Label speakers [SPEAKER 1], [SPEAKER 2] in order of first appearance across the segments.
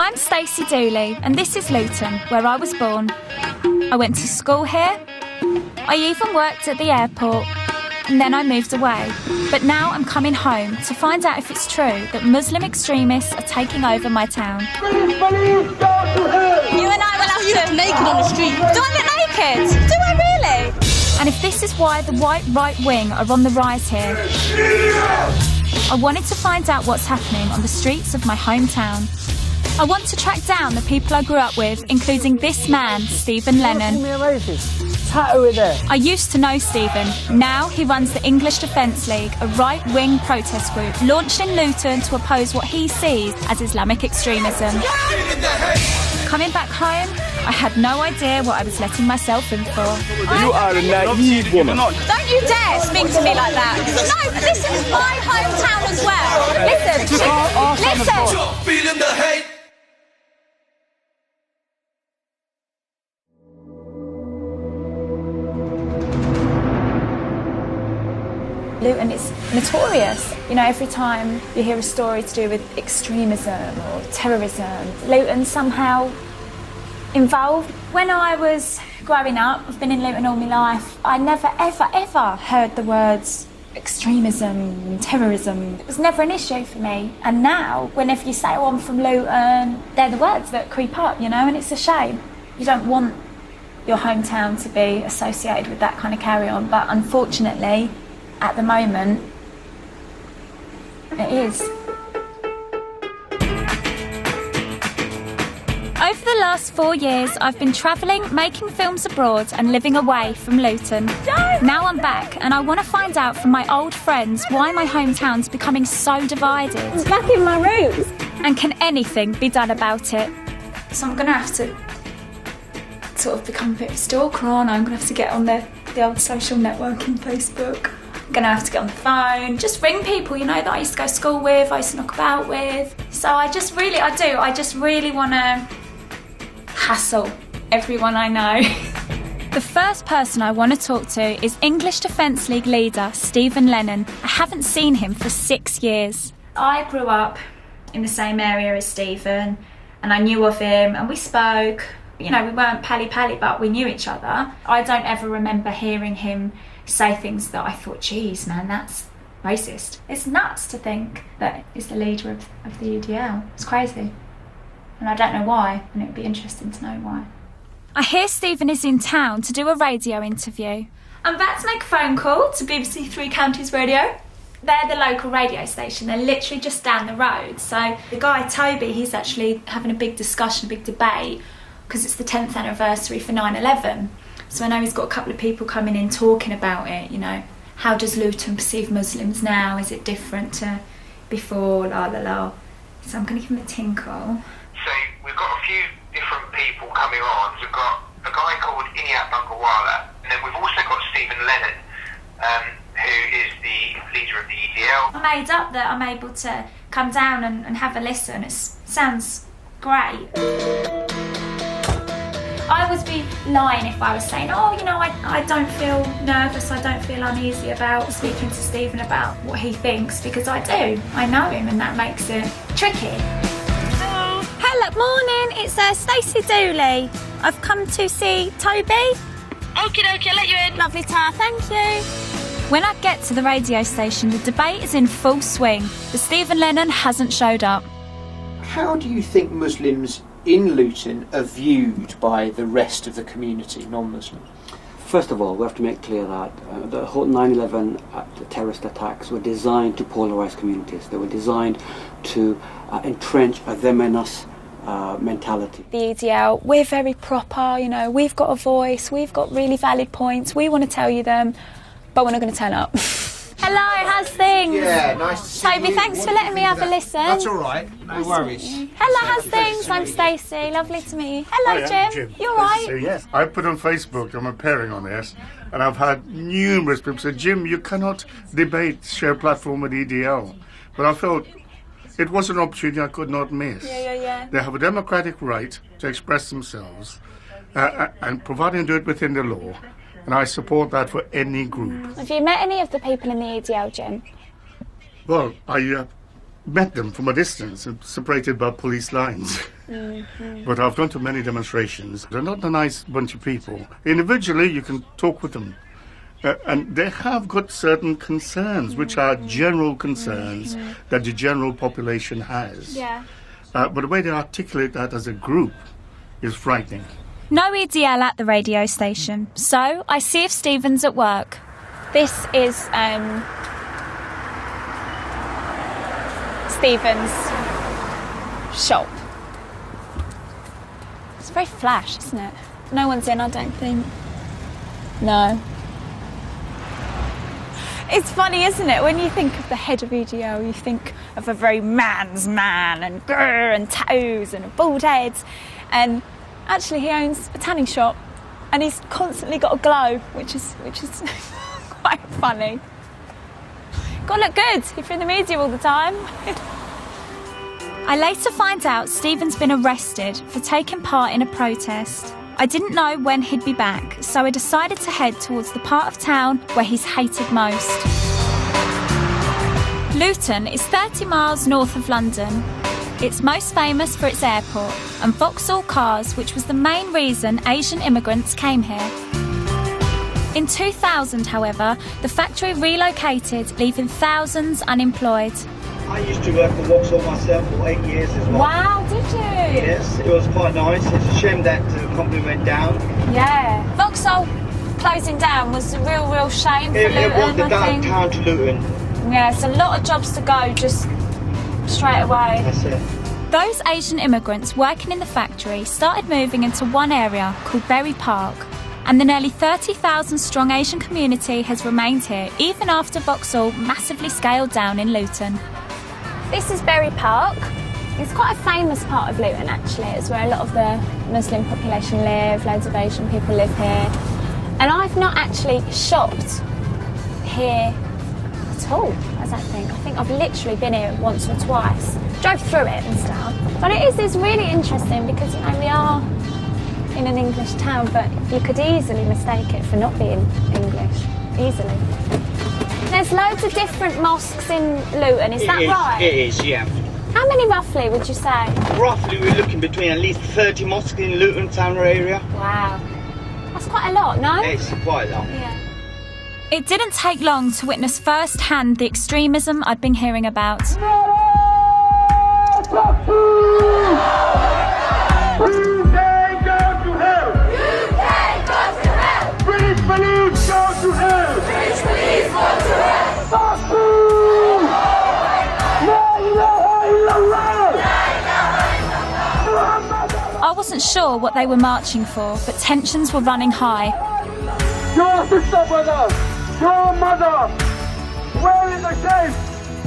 [SPEAKER 1] I'm Stacey Dooley, and this is Luton, where I was born. I went to school here. I even worked at the airport. And then I moved away. But now I'm coming home to find out if it's true that Muslim extremists are taking over my town.
[SPEAKER 2] Please, go to hell!
[SPEAKER 3] You and I will have you look naked on the street.
[SPEAKER 1] Do I look naked? Do I really? And if this is why the white right wing are on the rise here, I wanted to find out what's happening on the streets of my hometown. I want to track down the people I grew up with, including this man, Stephen Lennon. I used to know Stephen. Now he runs the English Defence League, a right-wing protest group launched in Luton to oppose what he sees as Islamic extremism. Coming back home, I had no idea what I was letting myself in for.
[SPEAKER 2] You are a naive woman.
[SPEAKER 3] Don't you dare speak to me like that. No, this is my hometown as well. Listen.
[SPEAKER 4] Stop feeling the hate.
[SPEAKER 1] Luton is notorious. You know, every time you hear a story to do with extremism or terrorism, Luton's somehow involved. When I was growing up, I've been in Luton all my life, I never, ever, ever heard the words extremism and terrorism. It was never an issue for me. And now, whenever you say, oh, I'm from Luton, they're the words that creep up, you know, and it's a shame. You don't want your hometown to be associated with that kind of carry-on, but unfortunately, at the moment, it is. Over the last 4 years, I've been travelling, making films abroad and living away from Luton. Now I'm back and I want to find out from my old friends why my hometown's becoming so divided.
[SPEAKER 3] I'm back in my roots.
[SPEAKER 1] And can anything be done about it? So I'm going to have to sort of become a bit of a stalker, aren't I? I'm going to have to get on the old social networking Facebook. I'm going to have to get on the phone, just ring people, you know, that I used to go to school with, I used to knock about with. So I just really want to hassle everyone I know. The first person I want to talk to is English Defence League leader Stephen Lennon. I haven't seen him for 6 years. I grew up in the same area as Stephen and I knew of him and we spoke. You know, we weren't pally-pally, but we knew each other. I don't ever remember hearing him say things that I thought, geez, man, that's racist. It's nuts to think that he's the leader of the EDL. It's crazy. And I don't know why, and it would be interesting to know why. I hear Stephen is in town to do a radio interview. I'm about to make a phone call to BBC Three Counties Radio. They're the local radio station. They're literally just down the road. So the guy, Toby, he's actually having a big discussion, a big debate, because it's the 10th anniversary for 9/11. So I know he's got a couple of people coming in talking about it, you know. How does Luton perceive Muslims now? Is it different to before? La la la. So I'm going to give him a tinkle.
[SPEAKER 5] So we've got a few different people coming on. We've got a guy called Iniat Bungarwala, and then we've also got Stephen Lennon, who is the leader of the EDL.
[SPEAKER 1] I made up that I'm able to come down and have a listen. It sounds great. I would be lying if I was saying, oh, you know, I don't feel nervous, I don't feel uneasy about speaking to Stephen about what he thinks, because I do. I know him, and that makes it tricky. Hello, morning, it's Stacey Dooley. I've come to see Toby.
[SPEAKER 3] Okie dokie, I'll let you in.
[SPEAKER 1] Lovely tar, thank you. When I get to the radio station, the debate is in full swing, but Stephen Lennon hasn't showed up.
[SPEAKER 6] How do you think Muslims in Luton are viewed by the rest of the community, non-Muslims?
[SPEAKER 7] First of all, we have to make clear that the whole 9/11 terrorist attacks were designed to polarise communities. They were designed to entrench a them and us mentality.
[SPEAKER 1] The EDL, we're very proper, you know, we've got a voice, we've got really valid points, we want to tell you them, but we're not going to turn up. Hello, how's things?
[SPEAKER 8] Yeah, nice to see
[SPEAKER 1] Toby,
[SPEAKER 8] you.
[SPEAKER 1] thanks for letting me have a listen.
[SPEAKER 8] That's all right, no worries.
[SPEAKER 1] Hello, how's things? I'm Stacey, lovely to meet you. Hello, Jim. You all right?
[SPEAKER 9] Yes, I put on Facebook, I'm appearing on this, and I've had numerous people say, Jim, you cannot debate, share a platform with EDL. But I felt it was an opportunity I could not miss.
[SPEAKER 1] Yeah.
[SPEAKER 9] They have a democratic right to express themselves, and providing they do it within the law. And I support that for any group.
[SPEAKER 1] Have you met any of the people in the EDL, Jim?
[SPEAKER 9] Well, I met them from a distance, separated by police lines. But I've gone to many demonstrations. They're not a nice bunch of people. Individually, you can talk with them. And they have got certain concerns, which are general concerns that the general population has.
[SPEAKER 1] Yeah.
[SPEAKER 9] But the way they articulate that as a group is frightening.
[SPEAKER 1] No EDL at the radio station, so I see if Stephen's at work. This is Stephen's shop. It's very flash, isn't it? No one's in, I don't think. No. It's funny, isn't it? When you think of the head of EDL, you think of a very man's man and grrr and tattoos and a bald head. And actually, he owns a tanning shop, and he's constantly got a glow, which is quite funny. Got to look good if you're in the media all the time. I later find out Stephen's been arrested for taking part in a protest. I didn't know when he'd be back, so I decided to head towards the part of town where he's hated most. Luton is 30 miles north of London. It's most famous for its airport and Vauxhall cars, which was the main reason Asian immigrants came here. In 2000, however, the factory relocated, leaving thousands unemployed.
[SPEAKER 4] I used to work for Vauxhall myself for 8 years as well.
[SPEAKER 1] Wow, did you?
[SPEAKER 4] Yes, it was quite nice. It's a shame that the company went down.
[SPEAKER 1] Yeah. Vauxhall closing down was a real shame for Luton,
[SPEAKER 4] It brought the
[SPEAKER 1] I think.
[SPEAKER 4] downtown to Luton.
[SPEAKER 1] Yeah, it's a lot of jobs to go just straight away.
[SPEAKER 4] That's it.
[SPEAKER 1] Those Asian immigrants working in the factory started moving into one area called Berry Park, and the nearly 30,000 strong Asian community has remained here even after Vauxhall massively scaled down in Luton. This is Berry Park. It's quite a famous part of Luton, actually. It's where a lot of the Muslim population live, loads of Asian people live here. And I've not actually shopped here at all, I don't think. I think I've literally been here once or twice. Drove through it and stuff. But it's really interesting because, you know, we are in an English town, but you could easily mistake it for not being English. Easily. There's loads of different mosques in Luton, is that right?
[SPEAKER 4] It is, yeah.
[SPEAKER 1] How many roughly would you say?
[SPEAKER 4] Roughly, we're looking between at least 30 mosques in Luton town area.
[SPEAKER 1] Wow. That's quite a lot, no?
[SPEAKER 4] It's quite a lot.
[SPEAKER 1] Yeah. It didn't take long to witness firsthand the extremism I'd been hearing about. I wasn't sure what they were marching for, but tensions were running high.
[SPEAKER 2] Your sister, brother! Your mother! Where is the shame?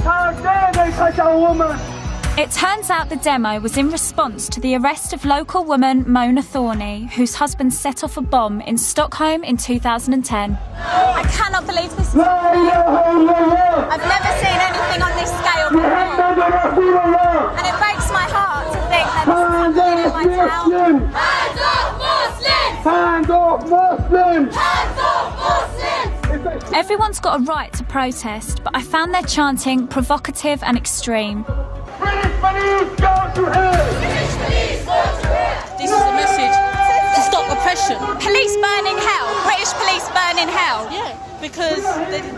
[SPEAKER 2] How dare they touch our woman?
[SPEAKER 1] It turns out the demo was in response to the arrest of local woman Mona Thorney, whose husband set off a bomb in Stockholm in 2010. I cannot believe this. I've never seen anything on this scale before. And it breaks my heart to think that this is happening in my town.
[SPEAKER 2] Hands off Muslims! Hands off Muslims! Hands off Muslims!
[SPEAKER 1] Everyone's got a right to protest, but I found their chanting provocative and extreme.
[SPEAKER 2] British police go to hell! British police go to hell!
[SPEAKER 10] This is a message to stop oppression.
[SPEAKER 3] Police burning hell. British police burning hell.
[SPEAKER 10] Yeah, because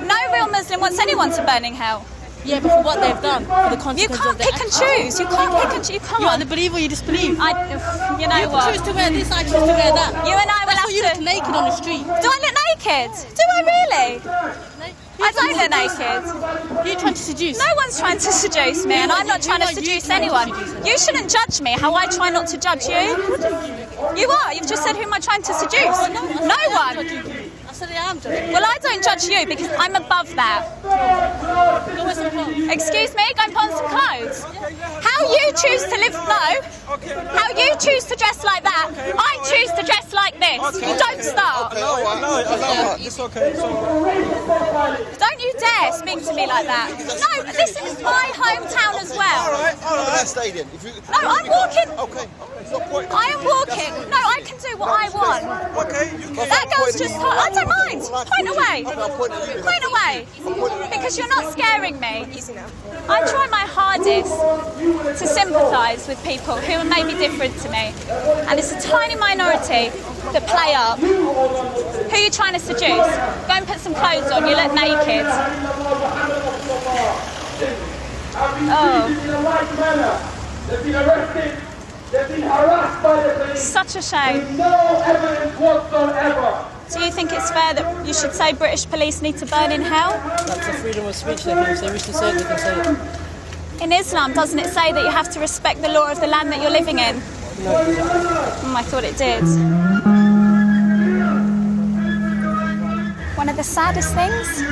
[SPEAKER 3] No real Muslim wants anyone to burn in hell.
[SPEAKER 10] yeah, but for what they've done, for the
[SPEAKER 3] You
[SPEAKER 10] consequences
[SPEAKER 3] can't
[SPEAKER 10] of their
[SPEAKER 3] pick and
[SPEAKER 10] actions.
[SPEAKER 3] choose. You can't pick and choose. You can't.
[SPEAKER 10] You either believe or you disbelieve.
[SPEAKER 3] You know
[SPEAKER 10] You
[SPEAKER 3] what?
[SPEAKER 10] choose to wear this, I choose to wear that.
[SPEAKER 3] You and I will
[SPEAKER 10] That's
[SPEAKER 3] have
[SPEAKER 10] why you
[SPEAKER 3] to.
[SPEAKER 10] look naked on the street.
[SPEAKER 3] Do I look naked? Do I really? I don't look naked.
[SPEAKER 10] Who are you trying to seduce?
[SPEAKER 3] No one's trying to seduce me, and I'm not trying to seduce anyone. You shouldn't judge me how I try not to judge you. You are. You've just said who am I trying to seduce? No one.
[SPEAKER 10] I said I am judging.
[SPEAKER 3] Well, I don't judge you because I'm above that.
[SPEAKER 10] Go wear some clothes.
[SPEAKER 3] Excuse me, go and put on some clothes. How you choose to live, how you choose to dress like that, I choose to dress like this. You don't start.
[SPEAKER 2] It's okay.
[SPEAKER 3] Don't you dare speak to me like that. No, this is my hometown as well.
[SPEAKER 2] Alright, stay then.
[SPEAKER 3] No, I'm walking.
[SPEAKER 2] Okay. No point.
[SPEAKER 3] I am walking. No, I can do what I want.
[SPEAKER 2] Okay.
[SPEAKER 3] That girl's just. I don't don't mind. Point away. Point away. Because you're not scaring me. I try my hardest to sympathise with people who are maybe different to me. And it's a tiny minority that play up. Who are you trying to seduce? Go and put some clothes on. You look naked. Oh.
[SPEAKER 2] They've been arrested. They've been harassed by the police.
[SPEAKER 3] Such a shame.
[SPEAKER 2] With no evidence whatsoever.
[SPEAKER 3] Do you think it's fair that you should say British police need to burn in hell?
[SPEAKER 10] That's a freedom of speech. If they wish to say it, they can say it.
[SPEAKER 3] In Islam, doesn't it say that you have to respect the law of the land that you're living in?
[SPEAKER 10] No.
[SPEAKER 3] I thought it did. One of the saddest things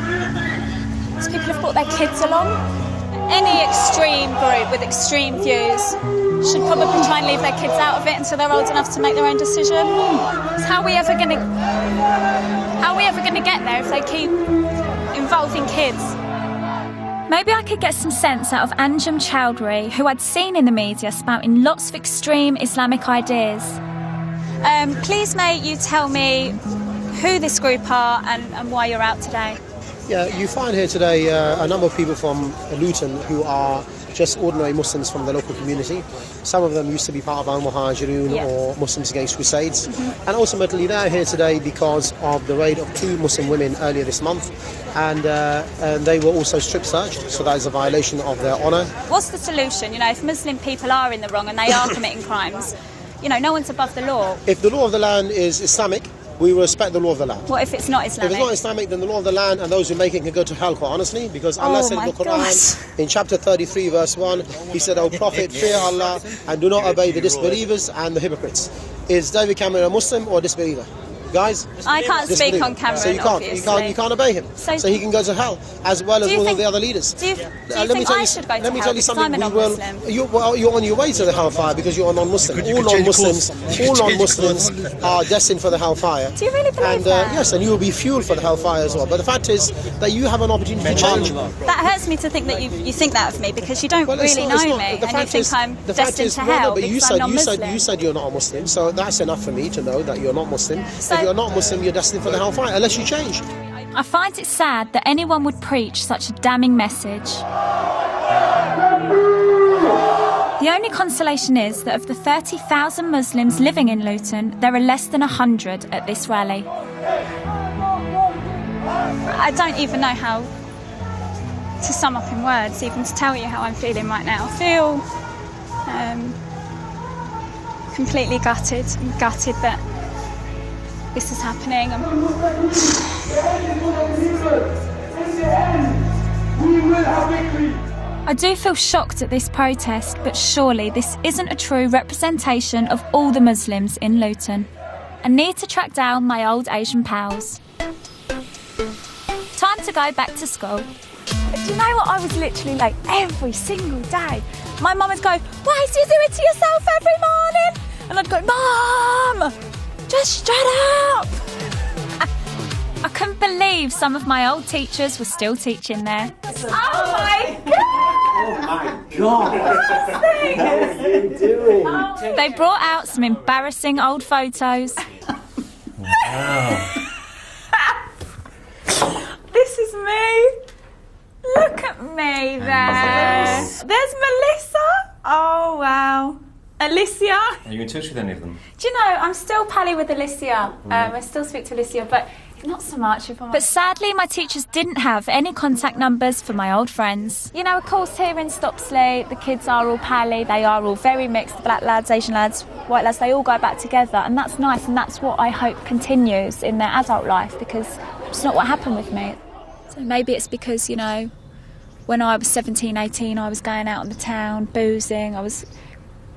[SPEAKER 3] is people have brought their kids along. Any extreme group with extreme views should probably try and leave their kids out of it until they're old enough to make their own decision. So how are we ever going to get there if they keep involving kids?
[SPEAKER 1] Maybe I could get some sense out of Anjum Chowdhury, who I'd seen in the media spouting lots of extreme Islamic ideas.
[SPEAKER 3] Please, mate, you tell me who this group are and why you're out today.
[SPEAKER 11] Yeah, you find here today a number of people from Luton who are just ordinary Muslims from the local community. Some of them used to be part of Al-Muhajirun or Muslims Against Crusades. And ultimately they're here today because of the raid of 2 Muslim women earlier this month. And they were also strip searched, so that is a violation of their honour.
[SPEAKER 3] What's the solution? You know, if Muslim people are in the wrong and they are committing crimes, you know, no one's above the law.
[SPEAKER 11] If the law of the land is Islamic, we respect the law of the land.
[SPEAKER 3] What if it's not Islamic?
[SPEAKER 11] If it's not Islamic, then the law of the land and those who make it can go to hell, quite honestly, because Allah said in the Quran, in chapter 33, verse 1, He said, "O Prophet, fear Allah and do not obey the disbelievers and the hypocrites." Is David Cameron a Muslim or a disbeliever? Guys,
[SPEAKER 3] I can't speak on Cameron,
[SPEAKER 11] so you can't obey him. So he can go to hell, as well as all of the other leaders.
[SPEAKER 3] Do you think I should go to hell because I'm a non-Muslim?
[SPEAKER 11] You're on your way to the hellfire because you're a non-Muslim. All non-Muslims are destined for the hellfire.
[SPEAKER 3] Do you really believe that?
[SPEAKER 11] Yes, and you will be fueled for the hellfire as well. But the fact is that you have an opportunity to change.
[SPEAKER 3] That hurts me to think that you think that of me because you don't really know me and you think I'm destined to hell because I'm non-Muslim.
[SPEAKER 11] You said you're not a Muslim, so that's enough for me to know that you're not Muslim. If you're not Muslim, you're destined for the hellfire, unless you change.
[SPEAKER 1] I find it sad that anyone would preach such a damning message. The only consolation is that of the 30,000 Muslims living in Luton, there are less than 100 at this rally.
[SPEAKER 3] I don't even know how to sum up in words, even to tell you how I'm feeling right now. I feel completely gutted. I'm gutted that this is happening.
[SPEAKER 1] I do feel shocked at this protest, but surely this isn't a true representation of all the Muslims in Luton. I need to track down my old Asian pals. Time to go back to school.
[SPEAKER 12] Do you know what? I was literally like every single day. My mum would go, "Why do you do it to yourself every morning?" And I'd go, "Mum, just shut up."
[SPEAKER 1] I couldn't believe some of my old teachers were still teaching there.
[SPEAKER 12] Oh my God!
[SPEAKER 6] How are you doing?
[SPEAKER 1] They brought out some embarrassing old photos.
[SPEAKER 6] Wow.
[SPEAKER 12] This is me. Look at me there. There's Melissa. Oh wow. Alicia.
[SPEAKER 13] Are you in touch with any of them?
[SPEAKER 12] Do you know, I'm still pally with Alicia. I still speak to Alicia, but not so much.
[SPEAKER 1] But sadly, my teachers didn't have any contact numbers for my old friends.
[SPEAKER 12] You know, of course, here in Stopsley, the kids are all pally. They are all very mixed. Black lads, Asian lads, white lads, they all go back together. And that's nice. And that's what I hope continues in their adult life, because it's not what happened with me.
[SPEAKER 1] So maybe it's because, you know, when I was 17, 18, I was going out in the town, boozing. I was a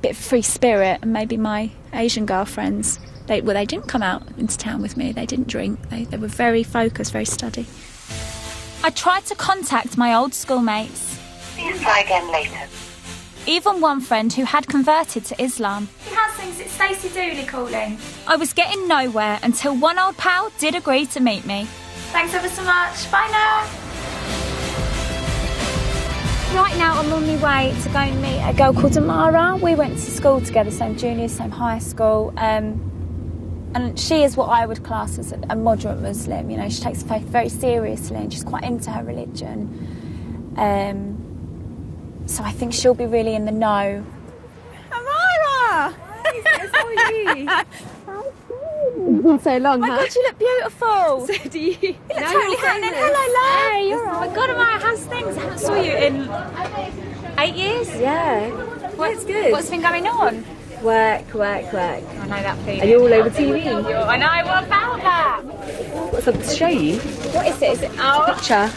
[SPEAKER 1] bit of free spirit, and maybe my Asian girlfriends, they didn't come out into town with me. They didn't drink. They were very focused, very steady. I tried to contact my old schoolmates.
[SPEAKER 14] Please try again later.
[SPEAKER 1] Even one friend who had converted to Islam.
[SPEAKER 12] How's things? It's Stacey Dooley calling.
[SPEAKER 1] I was getting nowhere until one old pal did agree to meet me.
[SPEAKER 12] Thanks ever so much. Bye now.
[SPEAKER 1] Right now I'm on my way to go and meet a girl called Amara. We went to school together, same junior, same high school.
[SPEAKER 12] And she is what I would class as a moderate Muslim. You know, she takes faith very seriously and she's quite into her religion. So I think she'll be really in the know. Amara!
[SPEAKER 13] It's been so long,
[SPEAKER 12] Oh my God, you look beautiful.
[SPEAKER 13] So do you.
[SPEAKER 12] You look totally happening. Hello, love.
[SPEAKER 13] Hey, you're
[SPEAKER 12] Oh
[SPEAKER 13] right.
[SPEAKER 12] my God, Amara, how's things? I haven't saw you in 8 years.
[SPEAKER 13] Yeah.
[SPEAKER 12] What's
[SPEAKER 13] good.
[SPEAKER 12] What's been going on?
[SPEAKER 13] Work.
[SPEAKER 12] I know that feeling.
[SPEAKER 13] Are you all over TV?
[SPEAKER 12] I know, what about that?
[SPEAKER 13] What's up to show you?
[SPEAKER 12] What is it? Is it our
[SPEAKER 13] Picture.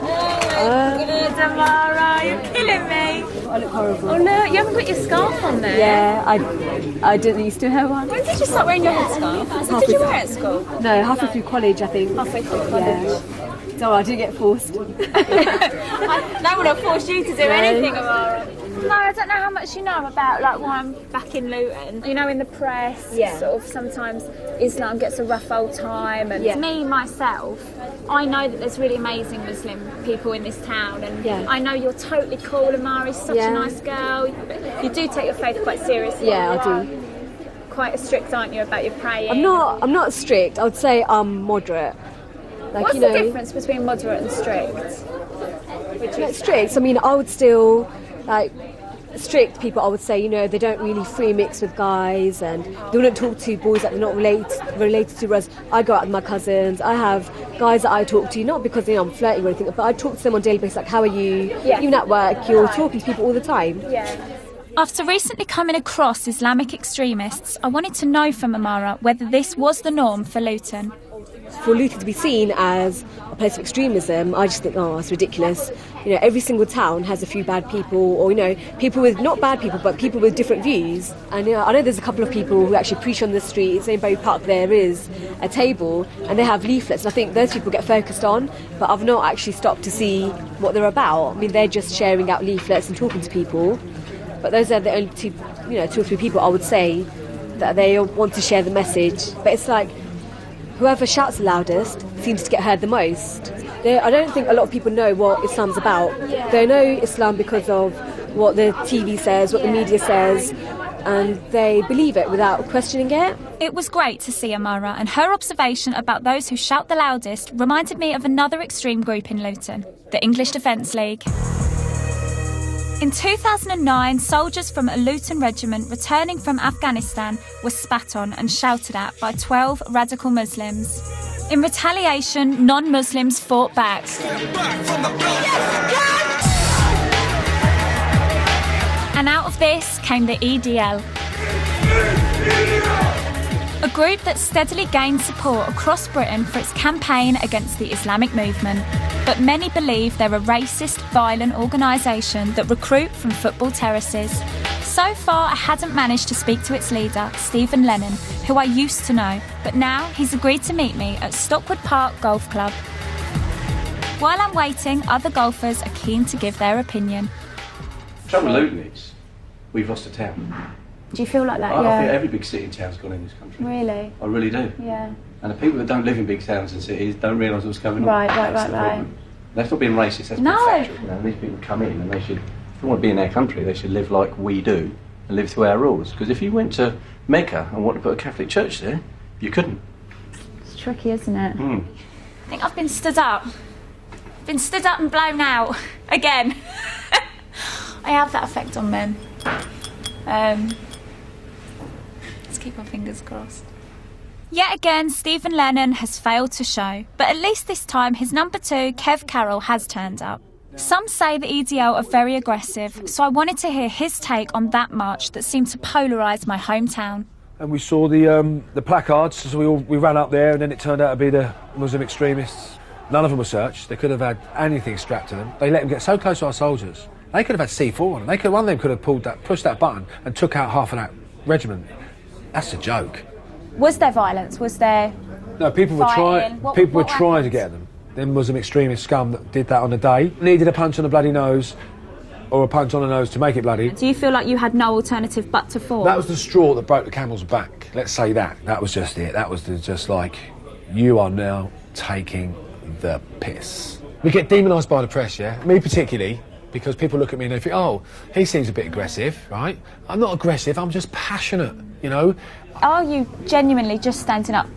[SPEAKER 12] Good, Amara, you're killing me.
[SPEAKER 13] I look horrible.
[SPEAKER 12] Oh no, you haven't got your scarf on there.
[SPEAKER 13] Yeah, I didn't used to have one.
[SPEAKER 12] When did you start wearing your headscarf? Did you wear it at school?
[SPEAKER 13] No, halfway through college, I think.
[SPEAKER 12] Halfway through college.
[SPEAKER 13] Yeah. No, I didn't get forced.
[SPEAKER 12] No one will force you to do anything, Amara. No, I don't know how much you know about like why I'm back in Luton. You know, in the press, sort of sometimes Islam gets a rough old time, and me myself, I know that there's really amazing Muslim people in this town, and I know you're totally cool. Amari's such a nice girl. You do take your faith quite seriously.
[SPEAKER 13] Yeah, I do.
[SPEAKER 12] Quite strict, aren't you, about your praying?
[SPEAKER 13] I'm not strict. I would say I'm moderate. Like,
[SPEAKER 12] what's
[SPEAKER 13] you know,
[SPEAKER 12] the difference between moderate and strict?
[SPEAKER 13] Strict. I mean, I would still like. Strict people, I would say, you know, they don't really free mix with guys and they wouldn't talk to boys that they're not related to. Whereas I go out with my cousins, I have guys that I talk to, not because, you know, I'm flirting or anything, but I talk to them on a daily basis, like, how are you? Even at work, you're talking to people all the time.
[SPEAKER 12] After recently coming across Islamic extremists, I wanted to know from Amara whether this was the norm for Luton.
[SPEAKER 13] For Luton to be seen as a place of extremism, I just think, oh, it's ridiculous. You know, every single town has a few bad people, or, you know, people with, not bad people, but people with different views. And, you know, I know there's a couple of people who actually preach on the streets. In Bury Park there is a table, and they have leaflets, and I think those people get focused on, but I've not actually stopped to see what they're about. I mean, they're just sharing out leaflets and talking to people, but those are the only two or three people I would say that they want to share the message. But it's like, whoever shouts the loudest seems to get heard the most. I don't think a lot of people know what Islam's about. They know Islam because of what the TV says, what the media says, and they believe it without questioning it.
[SPEAKER 12] It was great to see Amara, and her observation about those who shout the loudest reminded me of another extreme group in Luton, the English Defence League. In 2009, soldiers from a Luton regiment returning from Afghanistan were spat on and shouted at by 12 radical Muslims. In retaliation, non-Muslims fought back. And out of this came the EDL. A group that steadily gained support across Britain for its campaign against the Islamic movement. But many believe they're a racist, violent organisation that recruit from football terraces. So far, I hadn't managed to speak to its leader, Stephen Lennon, who I used to know, but now he's agreed to meet me at Stockwood Park Golf Club. While I'm waiting, other golfers are keen to give their opinion.
[SPEAKER 14] The trouble with Luton is, we've lost a town.
[SPEAKER 12] Do you feel like that?
[SPEAKER 14] I think every big city and town's gone in this country.
[SPEAKER 12] Really?
[SPEAKER 14] I really do.
[SPEAKER 12] Yeah.
[SPEAKER 14] And the people that don't live in big towns and cities don't realise what's going on.
[SPEAKER 12] Right.
[SPEAKER 14] That's not being racist, that's being factual. You know, these people come in and they should, if they want to be in their country, they should live like we do and live to our rules. Because if you went to Mecca and wanted to put a Catholic church there, you couldn't.
[SPEAKER 12] It's tricky, isn't it?
[SPEAKER 14] Mm.
[SPEAKER 12] I think I've been stood up. Been stood up and blown out. Again. I have that effect on men. Let's keep our fingers crossed. Yet again, Stephen Lennon has failed to show, but at least this time his number 2, Kev Carroll, has turned up. Some say the EDL are very aggressive, so I wanted to hear his take on that march that seemed to polarise my hometown.
[SPEAKER 15] And we saw the placards, so we ran up there, and then it turned out to be the Muslim extremists. None of them were searched. They could have had anything strapped to them. They let them get so close to our soldiers. They could have had C4 on them. One of them could have pushed that button and took out half of that regiment. That's a joke.
[SPEAKER 12] Was there violence? Was there?
[SPEAKER 15] No, people were trying to get them. Them Muslim extremist scum that did that on the day needed a punch on the bloody nose, or a punch on the nose to make it bloody.
[SPEAKER 12] Do you feel like you had no alternative but to fall?
[SPEAKER 15] That was the straw that broke the camel's back. Let's say that. That was just it. That was just like, you are now taking the piss. We get demonised by the press, yeah? Me particularly, because people look at me and they think, oh, he seems a bit aggressive, right? I'm not aggressive, I'm just passionate, you know?
[SPEAKER 12] Are you genuinely just standing up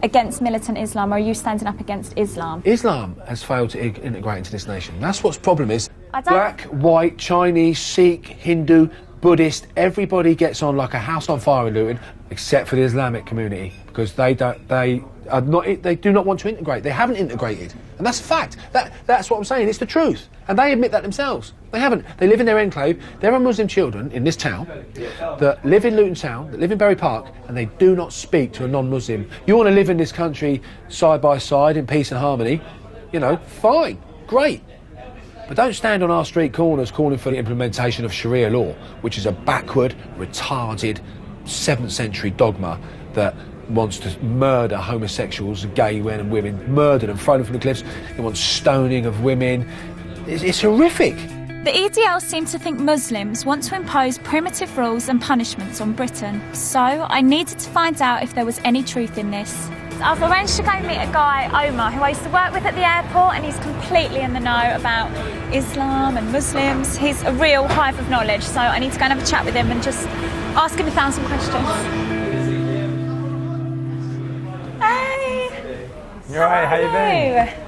[SPEAKER 12] against militant Islam, or are you standing up against Islam?
[SPEAKER 15] Islam has failed to integrate into this nation. That's what's problem is. Black, white, Chinese, Sikh, Hindu, Buddhist, everybody gets on like a house on fire in Luton, except for the Islamic community, because they do not want to integrate. They haven't integrated, and that's a fact. That's what I'm saying. It's the truth, and they admit that themselves. They haven't. They live in their enclave. There are Muslim children in this town that live in Luton Town, that live in Bury Park, and they do not speak to a non-Muslim. You want to live in this country side by side in peace and harmony, you know, fine, great. But don't stand on our street corners calling for the implementation of Sharia law, which is a backward, retarded, 7th century dogma that wants to murder homosexuals, gay men and women, murder them, throw them from the cliffs. It wants stoning of women. It's horrific.
[SPEAKER 12] The EDL seem to think Muslims want to impose primitive rules and punishments on Britain. So I needed to find out if there was any truth in this. I've arranged to go meet a guy, Omar, who I used to work with at the airport, and he's completely in the know about Islam and Muslims. He's a real hive of knowledge, so I need to go and have a chat with him and just ask him a thousand questions. Hey!
[SPEAKER 16] You're right, how you been?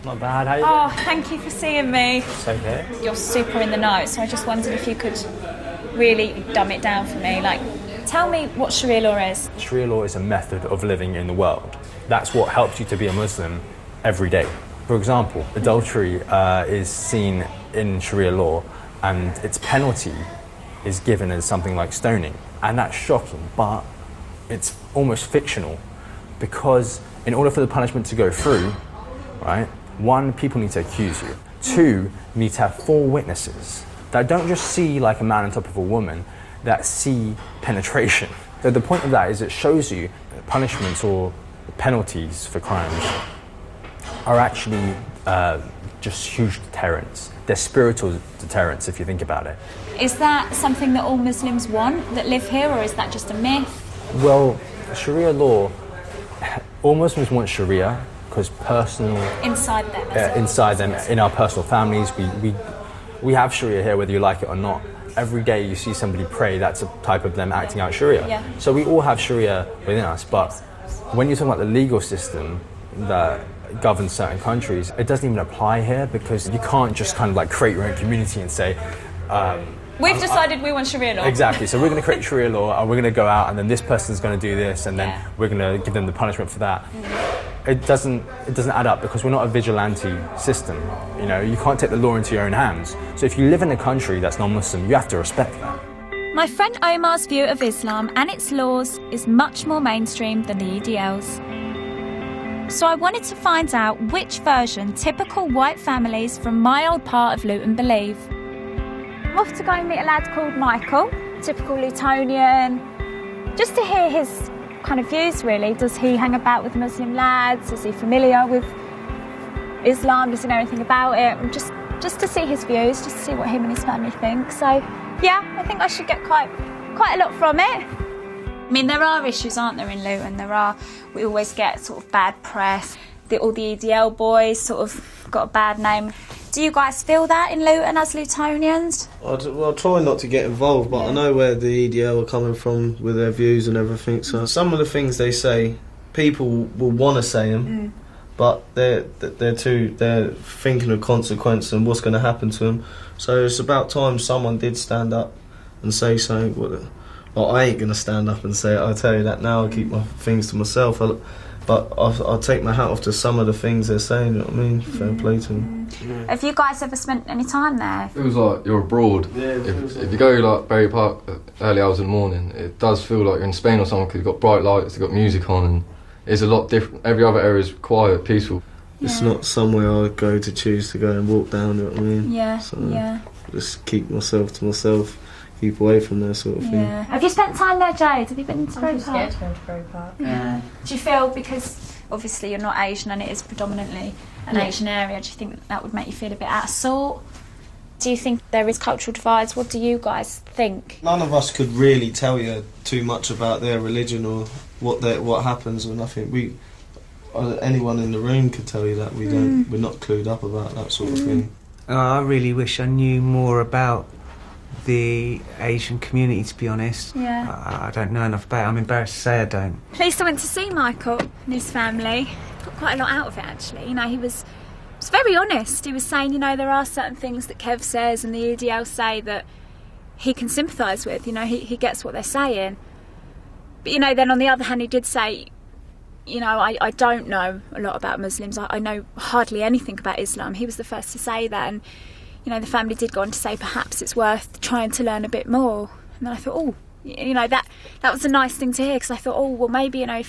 [SPEAKER 16] Not bad, how you doing?
[SPEAKER 12] Oh, thank you for seeing me.
[SPEAKER 16] It's okay.
[SPEAKER 12] You're super in the know, so I just wondered if you could really dumb it down for me. Like, tell me what Sharia law is.
[SPEAKER 16] Sharia law is a method of living in the world. That's what helps you to be a Muslim every day. For example, adultery is seen in Sharia law, and its penalty is given as something like stoning. And that's shocking, but it's almost fictional, because in order for the punishment to go through, right, 1, people need to accuse you. 2, you need to have 4 witnesses that don't just see like a man on top of a woman, that see penetration. So the point of that is it shows you that punishments or penalties for crimes are actually just huge deterrents. They're spiritual deterrents if you think about it.
[SPEAKER 12] Is that something that all Muslims want that live here, or is that just a myth?
[SPEAKER 16] Well, Sharia law, all Muslims want Sharia because personal...
[SPEAKER 12] Inside them.
[SPEAKER 16] Inside them, in our personal families, we have Sharia here whether you like it or not. Every day you see somebody pray, that's a type of them acting out Sharia.
[SPEAKER 12] Yeah.
[SPEAKER 16] So we all have Sharia within us, but when you're talking about the legal system that governs certain countries, it doesn't even apply here, because you can't just kind of like create your own community and say...
[SPEAKER 12] We've decided we want Sharia law.
[SPEAKER 16] Exactly, so we're going to create Sharia law, and we're going to go out, and then this person's going to do this, and then we're going to give them the punishment for that. It doesn't add up, because we're not a vigilante system. You know, you can't take the law into your own hands. So if you live in a country that's non-Muslim, you have to respect that.
[SPEAKER 12] My friend Omar's view of Islam and its laws is much more mainstream than the EDL's. So I wanted to find out which version typical white families from my old part of Luton believe. I'm off to go and meet a lad called Michael, typical Lutonian, just to hear his kind of views really. Does he hang about with Muslim lads? Is he familiar with Islam? Does he know anything about it? Just to see his views, just to see what him and his family think. So yeah, I think I should get quite a lot from it. I mean, there are issues, aren't there, in Luton? We always get sort of bad press. All the EDL boys sort of got a bad name. Do you guys feel that in Luton as Lutonians?
[SPEAKER 17] Well, I try not to get involved, but I know where the EDL are coming from with their views and everything. So some of the things they say, people will want to say them, but they're thinking of consequence and what's going to happen to them. So it's about time someone did stand up and say something. Well, I ain't going to stand up and say it. I'll tell you that now. I keep my things to myself. But I'll take my hat off to some of the things they're saying, you know what I mean? Fair play to them.
[SPEAKER 12] Have you guys ever spent any time there?
[SPEAKER 18] It feels like you're abroad. Yeah, if you go like Bury Park early hours in the morning, it does feel like you're in Spain or something, because you've got bright lights, you've got music on, and it's a lot different. Every other area is quiet, peaceful.
[SPEAKER 17] It's not somewhere I go to choose to go and walk down, you know what I mean?
[SPEAKER 12] Yeah,
[SPEAKER 17] so just keep myself to myself, keep away from that sort of thing.
[SPEAKER 12] Yeah. Have you spent time there, Jade? Have you been to Bury Park?
[SPEAKER 1] I'm scared to go to Bury Park.
[SPEAKER 12] Yeah. Do you feel, because obviously you're not Asian and it is predominantly an Asian area, do you think that would make you feel a bit out of sort? Do you think there is cultural divides? What do you guys think?
[SPEAKER 17] None of us could really tell you too much about their religion or what happens or nothing. Anyone in the room could tell you that. We're not clued up about that sort of thing.
[SPEAKER 8] I really wish I knew more about the Asian community, to be honest.
[SPEAKER 12] Yeah.
[SPEAKER 8] I don't know enough about it. I'm embarrassed to say I don't.
[SPEAKER 12] At least I went to see Michael and his family. Got quite a lot out of it, actually. You know, he was very honest. He was saying, you know, there are certain things that Kev says and the EDL say that he can sympathise with. You know, he gets what they're saying. But, you know, then on the other hand, he did say, you know, I don't know a lot about Muslims. I know hardly anything about Islam. He was the first to say that. And, you know, the family did go on to say perhaps it's worth trying to learn a bit more. And then I thought, oh, you know, that was a nice thing to hear, because I thought, oh, well, maybe, you know,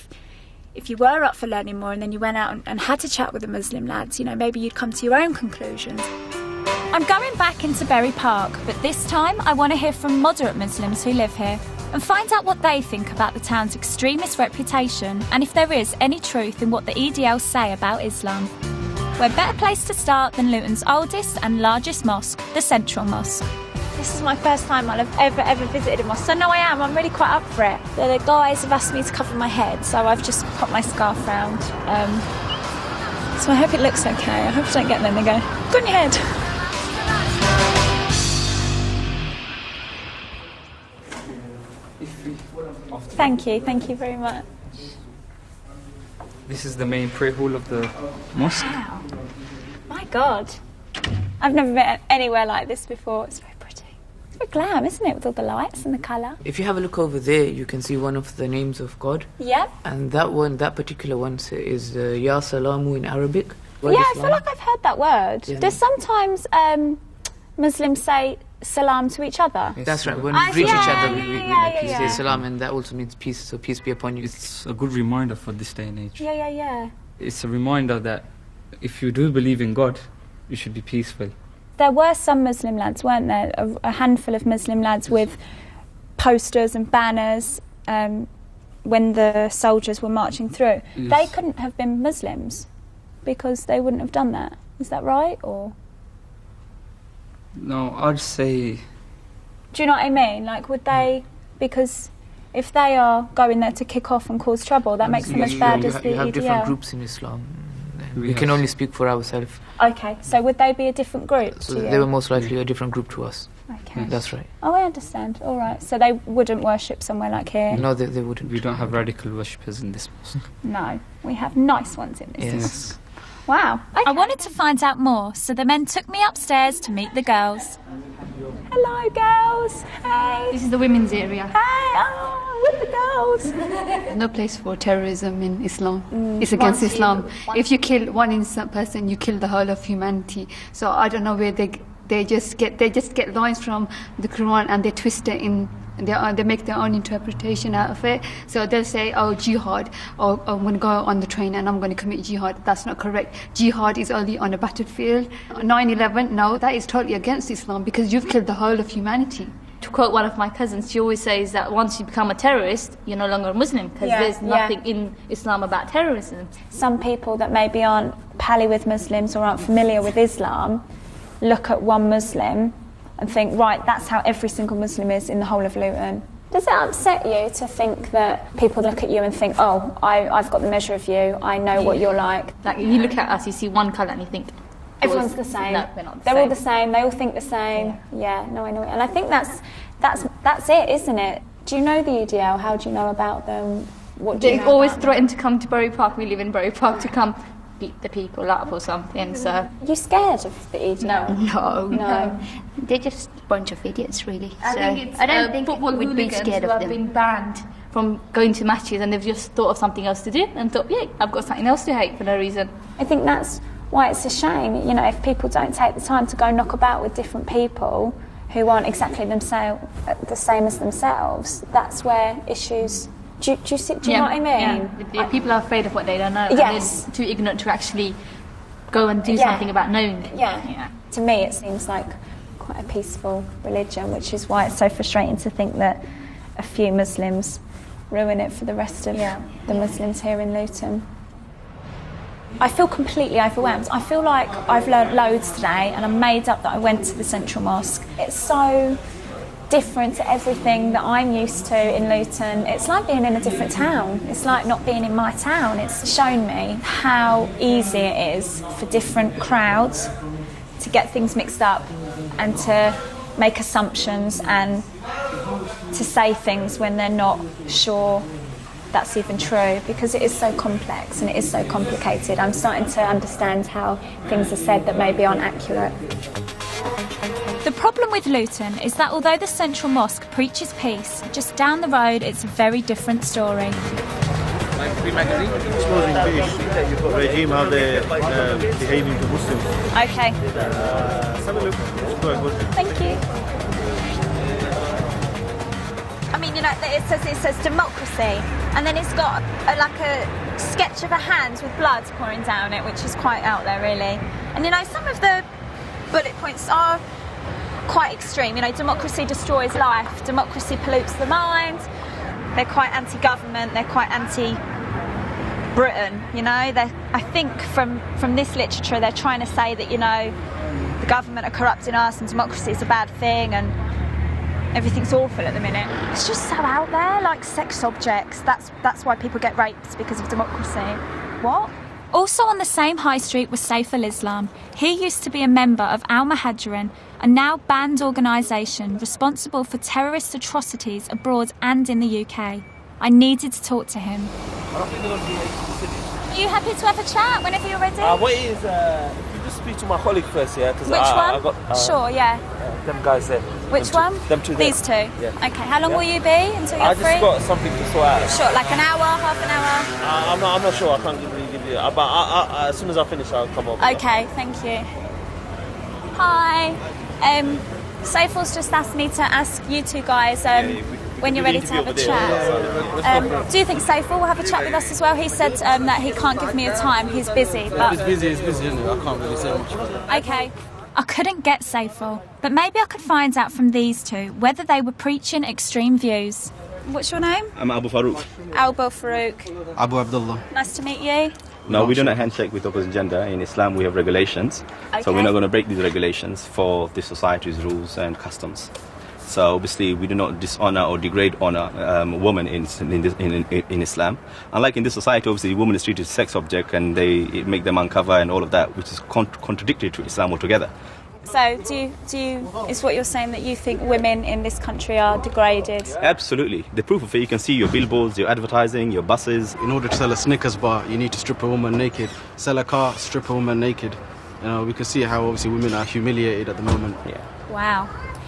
[SPEAKER 12] if you were up for learning more and then you went out and had to chat with the Muslim lads, you know, maybe you'd come to your own conclusions. I'm going back into Bury Park, but this time I want to hear from moderate Muslims who live here and find out what they think about the town's extremist reputation and if there is any truth in what the EDL say about Islam. Where better place to start than Luton's oldest and largest mosque, the Central Mosque. This is my first time I'll have ever visited a mosque. So no, I'm really quite up for it. The guys have asked me to cover my head, so I've just popped my scarf round. So I hope it looks okay. I hope I don't get them and they go, go on your head. Thank you very much.
[SPEAKER 19] This is the main prayer hall of the mosque.
[SPEAKER 12] Wow. My God. I've never been anywhere like this before. It's very pretty. It's very glam, isn't it, with all the lights and the colour?
[SPEAKER 20] If you have a look over there, you can see one of the names of God.
[SPEAKER 12] Yep.
[SPEAKER 20] And that particular one is Ya Salamu in Arabic.
[SPEAKER 12] Yeah, I feel like I've heard that word.
[SPEAKER 20] Yeah.
[SPEAKER 12] Does sometimes Muslims say salam to each other?
[SPEAKER 20] That's right. When we greet each other, we say salam, and that also means peace. So peace be upon you.
[SPEAKER 19] It's a good reminder for this day and age.
[SPEAKER 12] Yeah.
[SPEAKER 19] It's a reminder that if you do believe in God, you should be peaceful.
[SPEAKER 12] There were some Muslim lads, weren't there? A handful of Muslim lads with posters and banners when the soldiers were marching through.
[SPEAKER 19] Yes.
[SPEAKER 12] They couldn't have been Muslims because they wouldn't have done that. Is that right? Or
[SPEAKER 19] No, I'd say...
[SPEAKER 12] do you know what I mean? Like, would they... because if they are going there to kick off and cause trouble, that makes them as bad as the EDL.
[SPEAKER 20] You have different groups in Islam. We can only speak for ourselves.
[SPEAKER 12] Okay, so would they be a different group
[SPEAKER 20] So
[SPEAKER 12] to you?
[SPEAKER 20] they were most likely a different group to us.
[SPEAKER 12] Okay.
[SPEAKER 20] That's right.
[SPEAKER 12] Oh, I understand. All right. So they wouldn't worship somewhere like here?
[SPEAKER 20] No, they wouldn't.
[SPEAKER 19] We don't have radical worshippers in this mosque.
[SPEAKER 12] No. We have nice ones in this
[SPEAKER 20] Yes.
[SPEAKER 12] mosque. Wow. Okay. I wanted to find out more, so the men took me upstairs to meet the girls. Hello, girls. Hey.
[SPEAKER 21] This is the women's area.
[SPEAKER 12] Hey, with the girls.
[SPEAKER 21] No place for terrorism in Islam. It's against Islam. If you kill one innocent person, you kill the whole of humanity. So I don't know where they just get lines from the Quran and they twist it in. They make their own interpretation out of it. So they'll say, oh, jihad, or I'm going to go on the train and I'm going to commit jihad. That's not correct. Jihad is only on a battlefield. 9/11, no, that is totally against Islam because you've killed the whole of humanity.
[SPEAKER 22] To quote one of my cousins, she always says that once you become a terrorist, you're no longer a Muslim because there's nothing in Islam about terrorism.
[SPEAKER 12] Some people that maybe aren't pally with Muslims or aren't familiar with Islam look at one Muslim and think, right, that's how every single Muslim is in the whole of Luton. Does it upset you to think that people look at you and think, oh, I've got the measure of you, I know what you're like?
[SPEAKER 22] Like, you look at us, you see one colour and you think...
[SPEAKER 12] everyone's the same.
[SPEAKER 22] No, we're not the
[SPEAKER 12] They're
[SPEAKER 22] same.
[SPEAKER 12] all the same, they all think the same. Yeah, no, I know it. And I think that's it, isn't it? Do you know the EDL? How do you know about them? What do you
[SPEAKER 22] They
[SPEAKER 12] know
[SPEAKER 22] always
[SPEAKER 12] about
[SPEAKER 22] threaten to come to Bury Park. We live in Bury Park, to come beat the people up or something, so...
[SPEAKER 12] Are you scared of the EDL?
[SPEAKER 22] No.
[SPEAKER 21] They're just a bunch of idiots, really.
[SPEAKER 22] I think it's
[SPEAKER 21] I don't think
[SPEAKER 22] football
[SPEAKER 21] we'd be
[SPEAKER 22] hooligans
[SPEAKER 21] scared
[SPEAKER 22] who
[SPEAKER 21] of
[SPEAKER 22] have
[SPEAKER 21] them.
[SPEAKER 22] been banned from going to matches and they've just thought of something else to do and thought, yeah, I've got something else to hate for no reason.
[SPEAKER 12] I think that's why it's a shame, you know, if people don't take the time to go knock about with different people who aren't exactly the same as themselves, that's where issues... Do you know what I mean?
[SPEAKER 22] Yeah. People are afraid of what they don't know.
[SPEAKER 12] Yes.
[SPEAKER 22] And they're too ignorant to actually go and do something about knowing.
[SPEAKER 12] Yeah. To me, it seems like quite a peaceful religion, which is why it's so frustrating to think that a few Muslims ruin it for the rest of the Muslims here in Luton. I feel completely overwhelmed. I feel like I've learnt loads today and I'm made up that I went to the Central Mosque. It's so different to everything that I'm used to in Luton. It's like being in a different town. It's like not being in my town. It's shown me how easy it is for different crowds to get things mixed up and to make assumptions and to say things when they're not sure that's even true, because it is so complex and it is so complicated. I'm starting to understand how things are said that maybe aren't accurate.
[SPEAKER 3] The problem with Luton is that although the central mosque preaches peace, just down the road it's a very different story.
[SPEAKER 5] Exposing the regime, how they're behaving to Muslims.
[SPEAKER 12] Okay.
[SPEAKER 3] Thank you. I mean, you know, it says democracy, and then it's got a sketch of a hand with blood pouring down it, which is quite out there, really. And you know, some of the bullet points are quite extreme. You know, democracy destroys life, democracy pollutes the mind. They're quite anti-government, they're quite anti-Britain, you know. I think from this literature they're trying to say that, you know, the government are corrupting us and democracy is a bad thing and everything's awful at the minute. It's just so out there, like sex objects. That's why people get raped, because of democracy. What? Also on the same high street was Saif al-Islam. He used to be a member of Al-Muhajirin, a now banned organisation responsible for terrorist atrocities abroad and in the UK. I needed to talk to him. Are you happy to have a chat whenever you're ready?
[SPEAKER 5] What is, if you just speak to my colleague first, yeah?
[SPEAKER 12] Which one? Sure, yeah.
[SPEAKER 5] Them guys there.
[SPEAKER 12] Which one?
[SPEAKER 5] Them two there.
[SPEAKER 12] These two?
[SPEAKER 5] Yeah.
[SPEAKER 12] Okay, how long will you be until you're free?
[SPEAKER 5] I just got something to sort out.
[SPEAKER 12] Sure, like an hour, half an hour?
[SPEAKER 5] I'm not sure, I can't really give you, but as soon as I finish I'll come over.
[SPEAKER 12] Okay, thank you. Hi. Saiful's just asked me to ask you two guys when you're ready to have a chat. Do you think Saiful will have a chat with us as well? He said that he can't give me a time, he's busy. But
[SPEAKER 5] He's busy, isn't it? I can't really say much.
[SPEAKER 12] Okay.
[SPEAKER 3] I couldn't get Saiful, but maybe I could find out from these two whether they were preaching extreme views.
[SPEAKER 12] What's your name?
[SPEAKER 7] I'm Abu Farouk.
[SPEAKER 12] Abu Farouk.
[SPEAKER 7] Abu Abdullah.
[SPEAKER 12] Nice to meet you.
[SPEAKER 7] No, we don't handshake with opposite gender. In Islam, we have regulations.
[SPEAKER 12] Okay.
[SPEAKER 7] So we're not going to break these regulations for the society's rules and customs. So obviously, we do not dishonor or degrade honor women in Islam. Unlike in this society, obviously, women is treated as sex object and they make them uncover and all of that, which is contradictory to Islam altogether.
[SPEAKER 12] So, is what you're saying that you think women in this country are degraded?
[SPEAKER 7] Absolutely. The proof of it, you can see your billboards, your advertising, your buses.
[SPEAKER 23] In order to sell a Snickers bar, you need to strip a woman naked. Sell a car, strip a woman naked. You know, we can see how obviously women are humiliated at the moment.
[SPEAKER 7] Yeah.
[SPEAKER 12] Wow.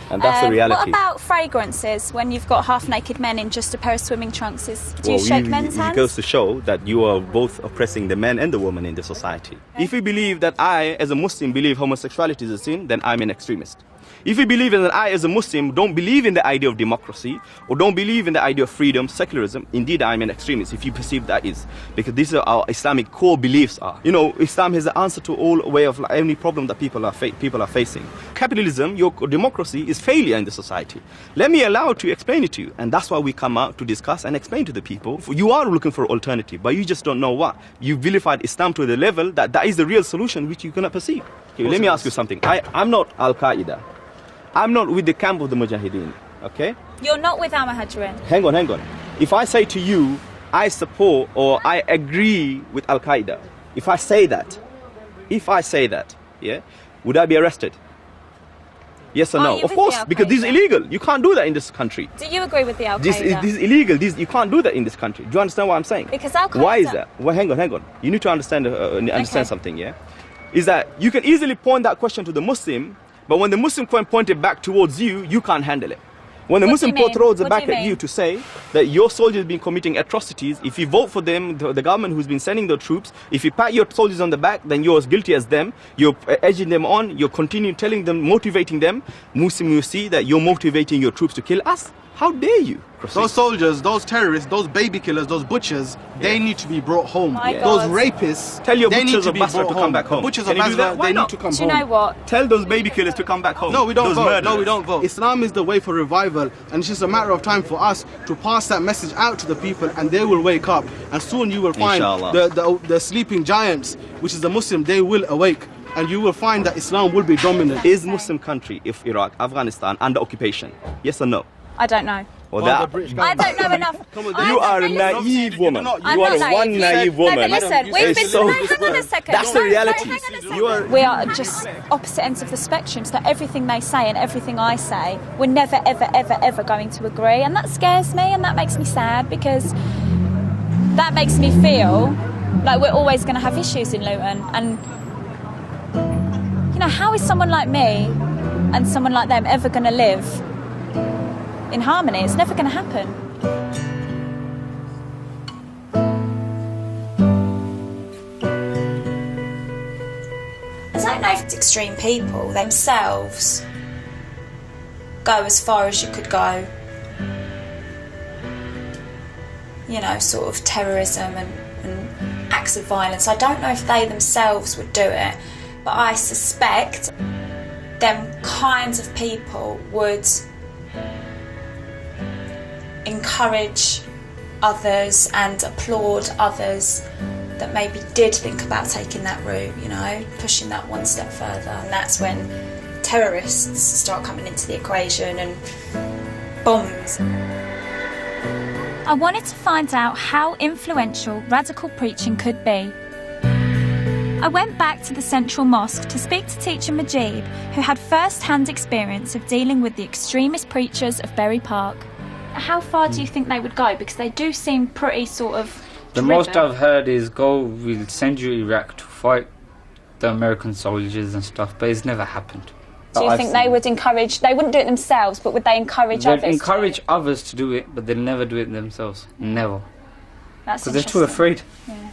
[SPEAKER 7] And that's the reality.
[SPEAKER 12] What about fragrances when you've got half-naked men in just a pair of swimming trunks? Do you shake men's hands?
[SPEAKER 7] It goes to show that you are both oppressing the men and the women in the society. Okay. If you believe that I, as a Muslim, believe homosexuality is a sin, then I'm an extremist. If you believe that I, as a Muslim, don't believe in the idea of democracy or don't believe in the idea of freedom, secularism, indeed I'm an extremist, if you perceive that is. Because these are our Islamic core beliefs are. You know, Islam has the answer to all way of any problem that people are facing. Capitalism, your democracy, is failure in the society. Let me allow to explain it to you. And that's why we come out to discuss and explain to the people. You are looking for an alternative, but you just don't know what. You vilified Islam to the level that is the real solution which you cannot perceive. Okay, let me ask you something. I'm not Al-Qaeda. I'm not with the camp of the Mujahideen, okay?
[SPEAKER 12] You're not with Al-Muhajirin.
[SPEAKER 7] Hang on. If I say to you, I support or I agree with Al-Qaeda, if I say that, yeah, would I be arrested? Yes or no? Of course, because this is illegal. You can't do that in this country.
[SPEAKER 12] Do you agree with the Al-Qaeda?
[SPEAKER 7] This is illegal. You can't do that in this country. Do you understand what I'm saying?
[SPEAKER 12] Because Al-Qaeda...
[SPEAKER 7] Why is that? Well, hang on. You need to understand something, yeah? Is that you can easily point that question to the Muslim, but when the Muslim pointed back towards you, you can't handle it. When the Muslim throws it back at you to say that your soldiers have been committing atrocities, if you vote for them, the government who's been sending the troops, if you pat your soldiers on the back, then you're as guilty as them. You're edging them on, you're continuing telling them, motivating them. Muslim, you see that you're motivating your troops to kill us. How dare you?
[SPEAKER 23] Those soldiers, those terrorists, those baby killers, those butchers, they need to be brought home. Those rapists,
[SPEAKER 7] tell your
[SPEAKER 23] they
[SPEAKER 7] butchers
[SPEAKER 23] need to
[SPEAKER 7] of
[SPEAKER 23] be
[SPEAKER 7] Basra
[SPEAKER 23] brought
[SPEAKER 7] to come back home.
[SPEAKER 23] The butchers
[SPEAKER 7] Can
[SPEAKER 23] of
[SPEAKER 7] you do that?
[SPEAKER 23] Basra,
[SPEAKER 7] Why
[SPEAKER 23] they
[SPEAKER 7] not?
[SPEAKER 23] need to come home.
[SPEAKER 12] Do you know what?
[SPEAKER 7] Tell those baby killers to come back home.
[SPEAKER 23] No, we don't
[SPEAKER 7] those
[SPEAKER 23] vote.
[SPEAKER 7] murderers.
[SPEAKER 23] No, we don't vote. Islam is the way for revival, and it's just a matter of time for us to pass that message out to the people, and they will wake up. And soon you will find the sleeping giants, which is the Muslim, they will awake. And you will find that Islam will be dominant.
[SPEAKER 7] Is Muslim country, if Iraq, Afghanistan, under occupation? Yes or no?
[SPEAKER 12] I don't know.
[SPEAKER 7] or that.
[SPEAKER 3] I don't know enough.
[SPEAKER 7] You are a naive woman. You are one naive woman.
[SPEAKER 3] No, but listen, we've been...
[SPEAKER 7] So,
[SPEAKER 3] hang on a second.
[SPEAKER 7] that's the reality.
[SPEAKER 3] We are just opposite ends of the spectrum, so everything they say and everything I say, we're never, ever, ever, ever going to agree, and that scares me and that makes me sad, because that makes me feel like we're always going to have issues in Luton. And, you know, how is someone like me and someone like them ever going to live in harmony? It's never going to happen.
[SPEAKER 1] I don't know if extreme people themselves go as far as you could go. You know, sort of terrorism and acts of violence. I don't know if they themselves would do it, but I suspect them kinds of people would encourage others and applaud others that maybe did think about taking that route, you know, pushing that one step further. And that's when terrorists start coming into the equation and bombs.
[SPEAKER 12] I wanted to find out how influential radical preaching could be. I went back to the Central Mosque to speak to teacher Majib, who had first-hand experience of dealing with the extremist preachers of Bury Park. How far do you think they would go? Because they do seem pretty sort of
[SPEAKER 19] The most I've heard is we'll send you Iraq to fight the American soldiers and stuff, but it's never happened.
[SPEAKER 3] Do you think they would encourage, they wouldn't do it themselves, but would they encourage others?
[SPEAKER 19] They'd encourage others to do it, but they'll never do it themselves. Never.
[SPEAKER 3] That's
[SPEAKER 19] because they're too afraid.
[SPEAKER 3] Yeah.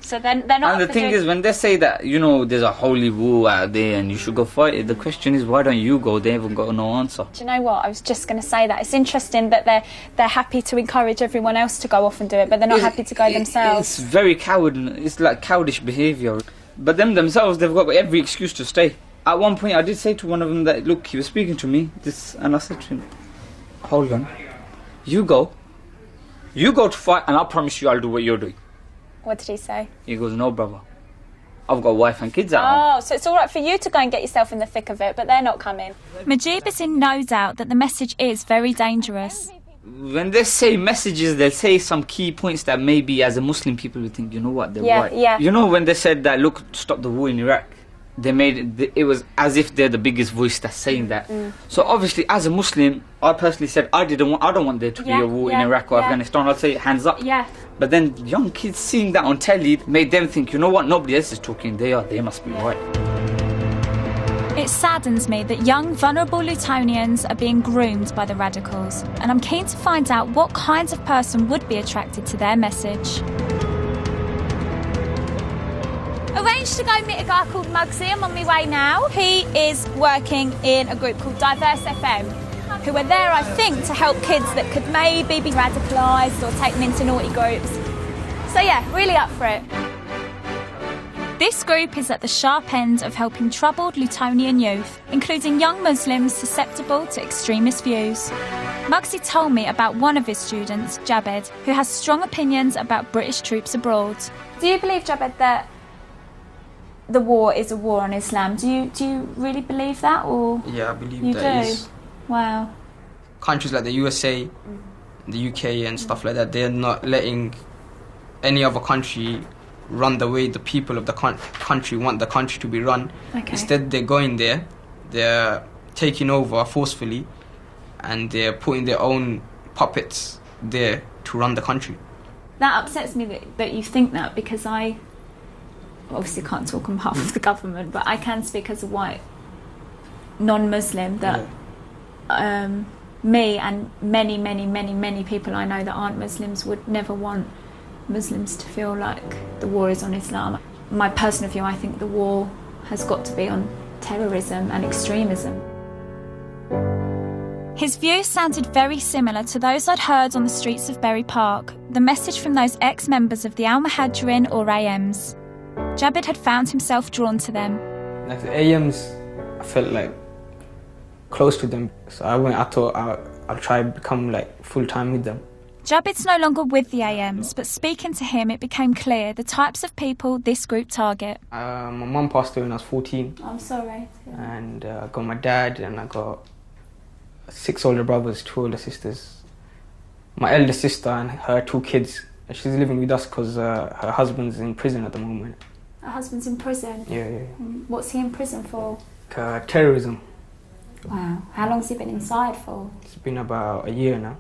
[SPEAKER 3] So then they're not.
[SPEAKER 19] And the thing is, when they say that, you know, there's a holy war out there and you should go fight it, the question is, why don't you go? They haven't got no answer.
[SPEAKER 3] Do you know what? I was just going to say that. It's interesting that they're happy to encourage everyone else to go off and do it, but they're not happy to go themselves.
[SPEAKER 19] It's very coward. It's like childish behaviour. But them themselves, they've got every excuse to stay. At one point, I did say to one of them that, look, he was speaking to me, and I said to him, hold on, you go to fight, and I promise you I'll do what you're doing.
[SPEAKER 3] What did he say?
[SPEAKER 19] He goes, no, brother, I've got a wife and kids at home.
[SPEAKER 3] Oh, so it's all right for you to go and get yourself in the thick of it, but they're not coming.
[SPEAKER 12] Majib is in no doubt that the message is very dangerous.
[SPEAKER 19] When they say messages, they'll say some key points that maybe as a Muslim people would think, you know what, they're right.
[SPEAKER 3] Yeah.
[SPEAKER 19] You know, when they said that, look, stop the war in Iraq, they made it was as if they're the biggest voice that's saying that. So obviously, as a Muslim, I personally said I don't want there to be a war in Iraq or Afghanistan. I'd say hands up.
[SPEAKER 3] Yeah.
[SPEAKER 19] But then young kids seeing that on telly made them think, you know what, nobody else is talking. They must be right.
[SPEAKER 12] It saddens me that young, vulnerable Lutonians are being groomed by the radicals, and I'm keen to find out what kinds of person would be attracted to their message.
[SPEAKER 3] Arranged to go meet a guy called Muggsy. I'm on my way now. He is working in a group called Diverse FM, who are there, I think, to help kids that could maybe be radicalised or take them into naughty groups. So yeah, really up for it.
[SPEAKER 12] This group is at the sharp end of helping troubled Lutonian youth, including young Muslims susceptible to extremist views. Muggsy told me about one of his students, Jabed, who has strong opinions about British troops abroad.
[SPEAKER 3] Do you believe, Jabed, that the war is a war on Islam? Do you really believe that, or
[SPEAKER 2] yeah, I believe
[SPEAKER 3] you
[SPEAKER 2] that
[SPEAKER 3] do?
[SPEAKER 2] is.
[SPEAKER 3] Wow.
[SPEAKER 2] Countries like the USA, the UK, and stuff like that, they're not letting any other country run the way the people of the country want the country to be run.
[SPEAKER 3] Okay.
[SPEAKER 2] Instead, they're going there, they're taking over forcefully, and they're putting their own puppets there to run the country.
[SPEAKER 3] That upsets me that you think that, because I obviously can't talk on behalf of the government, but I can speak as a white non-Muslim that me and many people I know that aren't Muslims would never want Muslims to feel like the war is on Islam. My personal view, I think the war has got to be on terrorism and extremism.
[SPEAKER 12] His views sounded very similar to those I'd heard on the streets of Bury Park, the message from those ex-members of the Al-Muhajirin or AMs. Jabed had found himself drawn to them.
[SPEAKER 4] Like the AMs, I felt like close to them, so I thought I'll try to become like full-time with them.
[SPEAKER 12] Jabed's no longer with the AMs, but speaking to him it became clear the types of people this group target.
[SPEAKER 4] My mum passed away when I was 14.
[SPEAKER 3] I'm sorry.
[SPEAKER 4] And I got my dad, and I got 6 older brothers, 2 older sisters. my eldest sister and her 2 kids. She's living with us because her husband's in prison at the moment.
[SPEAKER 1] Her husband's in prison?
[SPEAKER 4] Yeah.
[SPEAKER 1] What's he in prison for?
[SPEAKER 4] Terrorism.
[SPEAKER 1] Wow. How long's he been inside for?
[SPEAKER 4] It's been about a year now.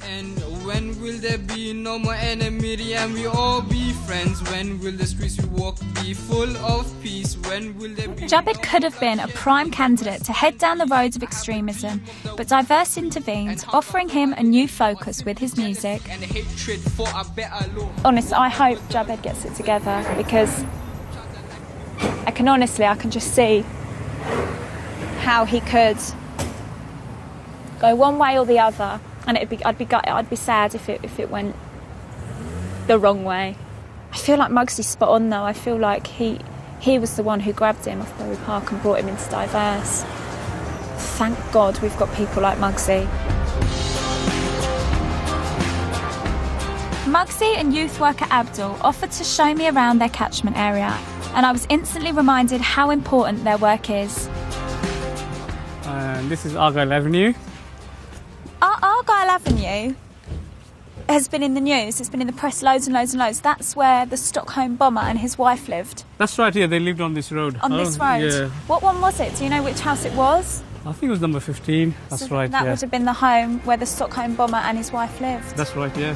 [SPEAKER 2] And when will there be no more enmity and we all be friends? When will the streets we walk be full of peace? When will there be...
[SPEAKER 12] Jabed could have been a prime candidate to head down the roads of extremism, but Diverse intervened, offering him a new focus with his music. Honestly, I hope Jabed gets it together, because I can just see how he could go one way or the other. And I'd be sad if it went the wrong way. I feel like Muggsy's spot on though. I feel like he was the one who grabbed him off Bury Park and brought him into Diverse. Thank God we've got people like Muggsy. Muggsy and youth worker Abdul offered to show me around their catchment area, and I was instantly reminded how important their work is.
[SPEAKER 9] This is Argyle Avenue.
[SPEAKER 12] Argyle Avenue has been in the news, it's been in the press loads and loads and loads. That's where the Stockholm bomber and his wife lived.
[SPEAKER 9] That's right, yeah, they lived on this road.
[SPEAKER 12] On this road?
[SPEAKER 9] Yeah.
[SPEAKER 12] What one was it? Do you know which house it was?
[SPEAKER 9] I think it was number 15, that's right,
[SPEAKER 12] That would have been the home where the Stockholm bomber and his wife lived.
[SPEAKER 9] That's right, yeah.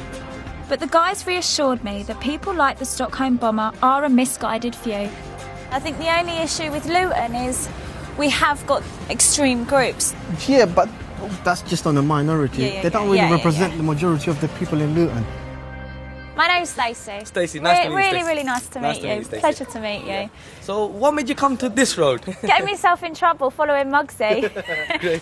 [SPEAKER 12] But the guys reassured me that people like the Stockholm bomber are a misguided view. I think the only issue with Luton is we have got extreme groups.
[SPEAKER 10] Yeah, but that's just on a minority. They don't really represent the majority of the people in Luton.
[SPEAKER 12] My name's Stacey.
[SPEAKER 11] Stacey, nice to meet you.
[SPEAKER 12] Really, really nice to meet you. Pleasure to meet you.
[SPEAKER 11] So, what made you come to this road?
[SPEAKER 12] Getting myself in trouble following Muggsy.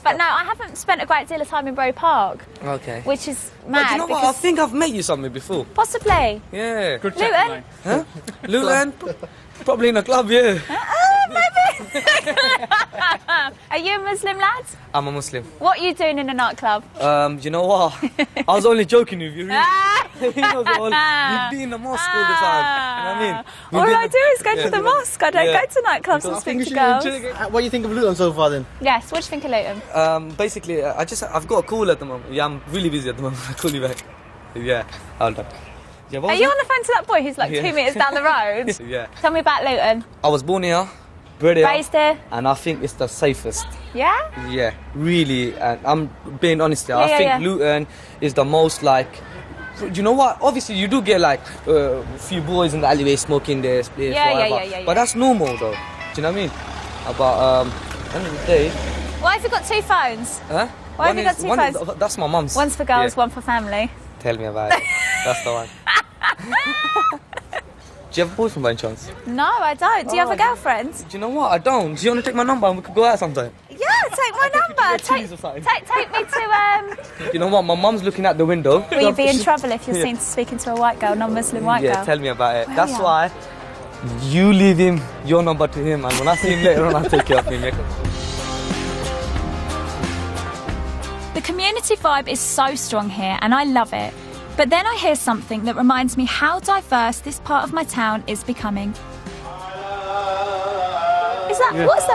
[SPEAKER 12] But no, I haven't spent a great deal of time in Bury Park.
[SPEAKER 11] Okay.
[SPEAKER 12] Which is mad.
[SPEAKER 11] But you know what? I think I've met you somewhere before.
[SPEAKER 12] Possibly.
[SPEAKER 11] Yeah.
[SPEAKER 12] Good Luton?
[SPEAKER 11] Huh? Luton? Probably in a club, yeah.
[SPEAKER 12] Maybe. Are you a Muslim lad?
[SPEAKER 11] I'm a Muslim.
[SPEAKER 12] What are you doing in a nightclub?
[SPEAKER 11] You know what? I was only joking with you, really. You know, we've been in the mosque all the time. You know what I mean?
[SPEAKER 12] All I do is go to the mosque. I don't go to nightclubs and speak to girls.
[SPEAKER 10] What do you think of Luton so far then?
[SPEAKER 12] Yes, what do you think of Luton?
[SPEAKER 11] Basically, I've got a call at the moment. Yeah, I'm really busy at the moment. I'll call you back. Yeah, hold on. Yeah,
[SPEAKER 12] are you on the phone to that boy who's like 2 metres down the road?
[SPEAKER 11] Yeah.
[SPEAKER 12] Tell me about Luton.
[SPEAKER 11] I was born here, bred here,
[SPEAKER 12] raised here,
[SPEAKER 11] and I think it's the safest.
[SPEAKER 12] Yeah?
[SPEAKER 11] Yeah, really. And I'm being honest here. I think Luton is the most like. Do you know what? Obviously, you do get like a few boys in the alleyway smoking their spliffs, whatever. But that's normal though. Do you know what I mean? But at the end of the day.
[SPEAKER 12] Why have you got 2 phones?
[SPEAKER 11] Huh?
[SPEAKER 12] Why have you got 2 phones?
[SPEAKER 11] That's my mum's.
[SPEAKER 12] One's for girls, one for family.
[SPEAKER 11] Tell me about it. That's the one. Do you have a boyfriend by any chance?
[SPEAKER 12] No, I don't. Do you have a girlfriend?
[SPEAKER 11] Do you know what? I don't. Do you want to take my number and we could go out sometime?
[SPEAKER 12] Yeah, take my number. Take me to
[SPEAKER 11] You know what? My mum's looking out the window.
[SPEAKER 12] Will you be in trouble if you're seen speaking to a white girl, non-Muslim white girl?
[SPEAKER 11] Yeah, tell me about it. That's why you leave him your number to him, and when I see him later on, I'll take care of him.
[SPEAKER 12] The community vibe is so strong here, and I love it. But then I hear something that reminds me how diverse this part of my town is becoming. What's that noise?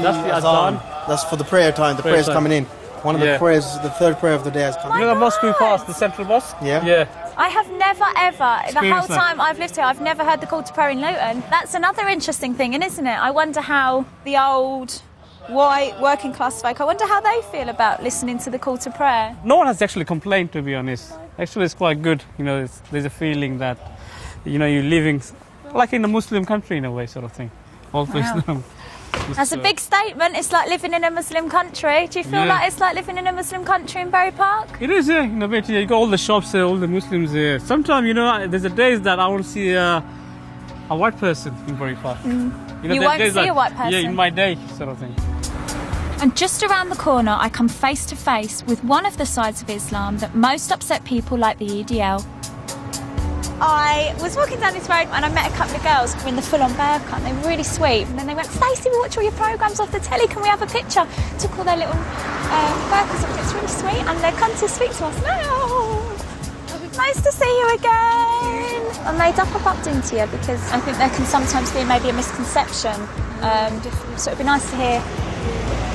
[SPEAKER 10] That's the azan. That's for the prayer time. The prayer's coming in. One of the prayers, the third prayer of the day has come.
[SPEAKER 9] You know the mosque we passed, the central mosque?
[SPEAKER 10] Yeah.
[SPEAKER 9] Yeah.
[SPEAKER 12] I have never ever, the whole time I've lived here, I've never heard the call to prayer in Luton. That's another interesting thing, isn't it? I wonder how the old white working class folk, I wonder how they feel about listening to the call to prayer.
[SPEAKER 9] No one has actually complained, to be honest. Actually, it's quite good. You know, there's a feeling that, you know, you're living like in a Muslim country in a way, sort of thing.
[SPEAKER 12] Wow. That's a big statement. It's like living in a Muslim country. Do you feel like it's like living in a Muslim country in Bury Park?
[SPEAKER 9] It is, yeah. In a bit, yeah. You got all the shops there, all the Muslims there. Sometimes, you know, there's a days that I want to see a white person in Bury Park.
[SPEAKER 12] You won't see a white person?
[SPEAKER 9] Yeah, in my day, sort of thing.
[SPEAKER 12] And just around the corner, I come face to face with one of the sides of Islam that most upset people like the EDL. I was walking down this road and I met a couple of girls who were in the full-on bear cut. They were really sweet. And then they went, Stacey, we watch all your programmes off the telly. Can we have a picture? Took all their little burkas off. It's really sweet. And they've come to speak to us now. Nice to see you again. I made up a bumped into you because I think there can sometimes be maybe a misconception. So it'd be nice to hear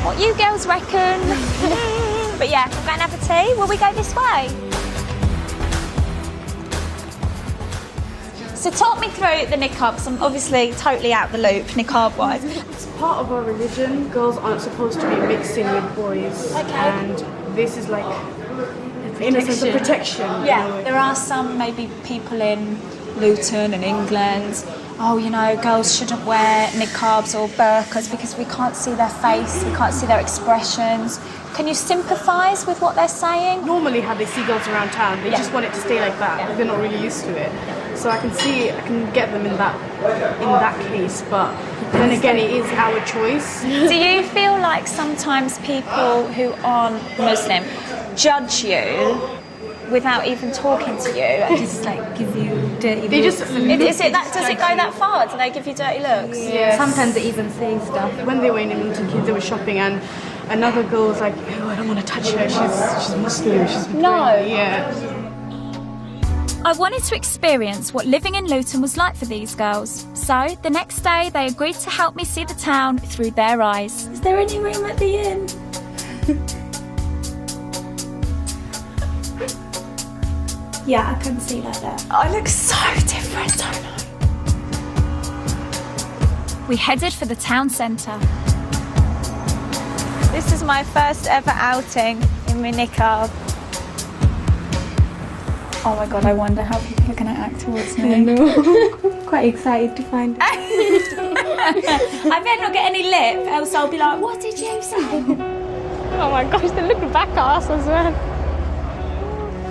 [SPEAKER 12] what you girls reckon. But yeah, we're going to have a tea. Will we go this way?
[SPEAKER 3] So talk me through the niqab, because I'm obviously totally out the loop, niqab-wise.
[SPEAKER 6] It's part of our religion. Girls aren't supposed to be mixing with boys.
[SPEAKER 3] Okay.
[SPEAKER 6] And this is like, in a sense, a protection.
[SPEAKER 3] Yeah, there are some maybe people in Luton and England, oh, you know, girls shouldn't wear niqabs or burqas because we can't see their face, we can't see their expressions. Can you sympathise with what they're saying?
[SPEAKER 6] Normally how they see girls around town, they just want it to stay like that. They're not really used to it. So I can get them in that case, but then again it is our choice.
[SPEAKER 3] Do you feel like sometimes people who aren't Muslim judge you without even talking to you and just like give you dirty looks? Does it go that far? Do they give you dirty looks?
[SPEAKER 6] Yes.
[SPEAKER 22] Sometimes they even say stuff.
[SPEAKER 6] When they were in Luton, kids, they were shopping and another girl was like, oh, I don't want to touch her, she's Muslim, she's yeah.
[SPEAKER 12] I wanted to experience what living in Luton was like for these girls. So, the next day, they agreed to help me see the town through their eyes.
[SPEAKER 1] Is there any room at the inn? Yeah, I can see that there.
[SPEAKER 12] I look so different, don't I? We headed for the town centre.
[SPEAKER 3] This is my first ever outing in my niqab.
[SPEAKER 1] Oh my god, I wonder how people are going to act towards me.
[SPEAKER 22] I know.
[SPEAKER 1] Quite excited to find out. I better not get any lip, else I'll be like, what did you say?
[SPEAKER 3] Oh my gosh, they look back at us as well.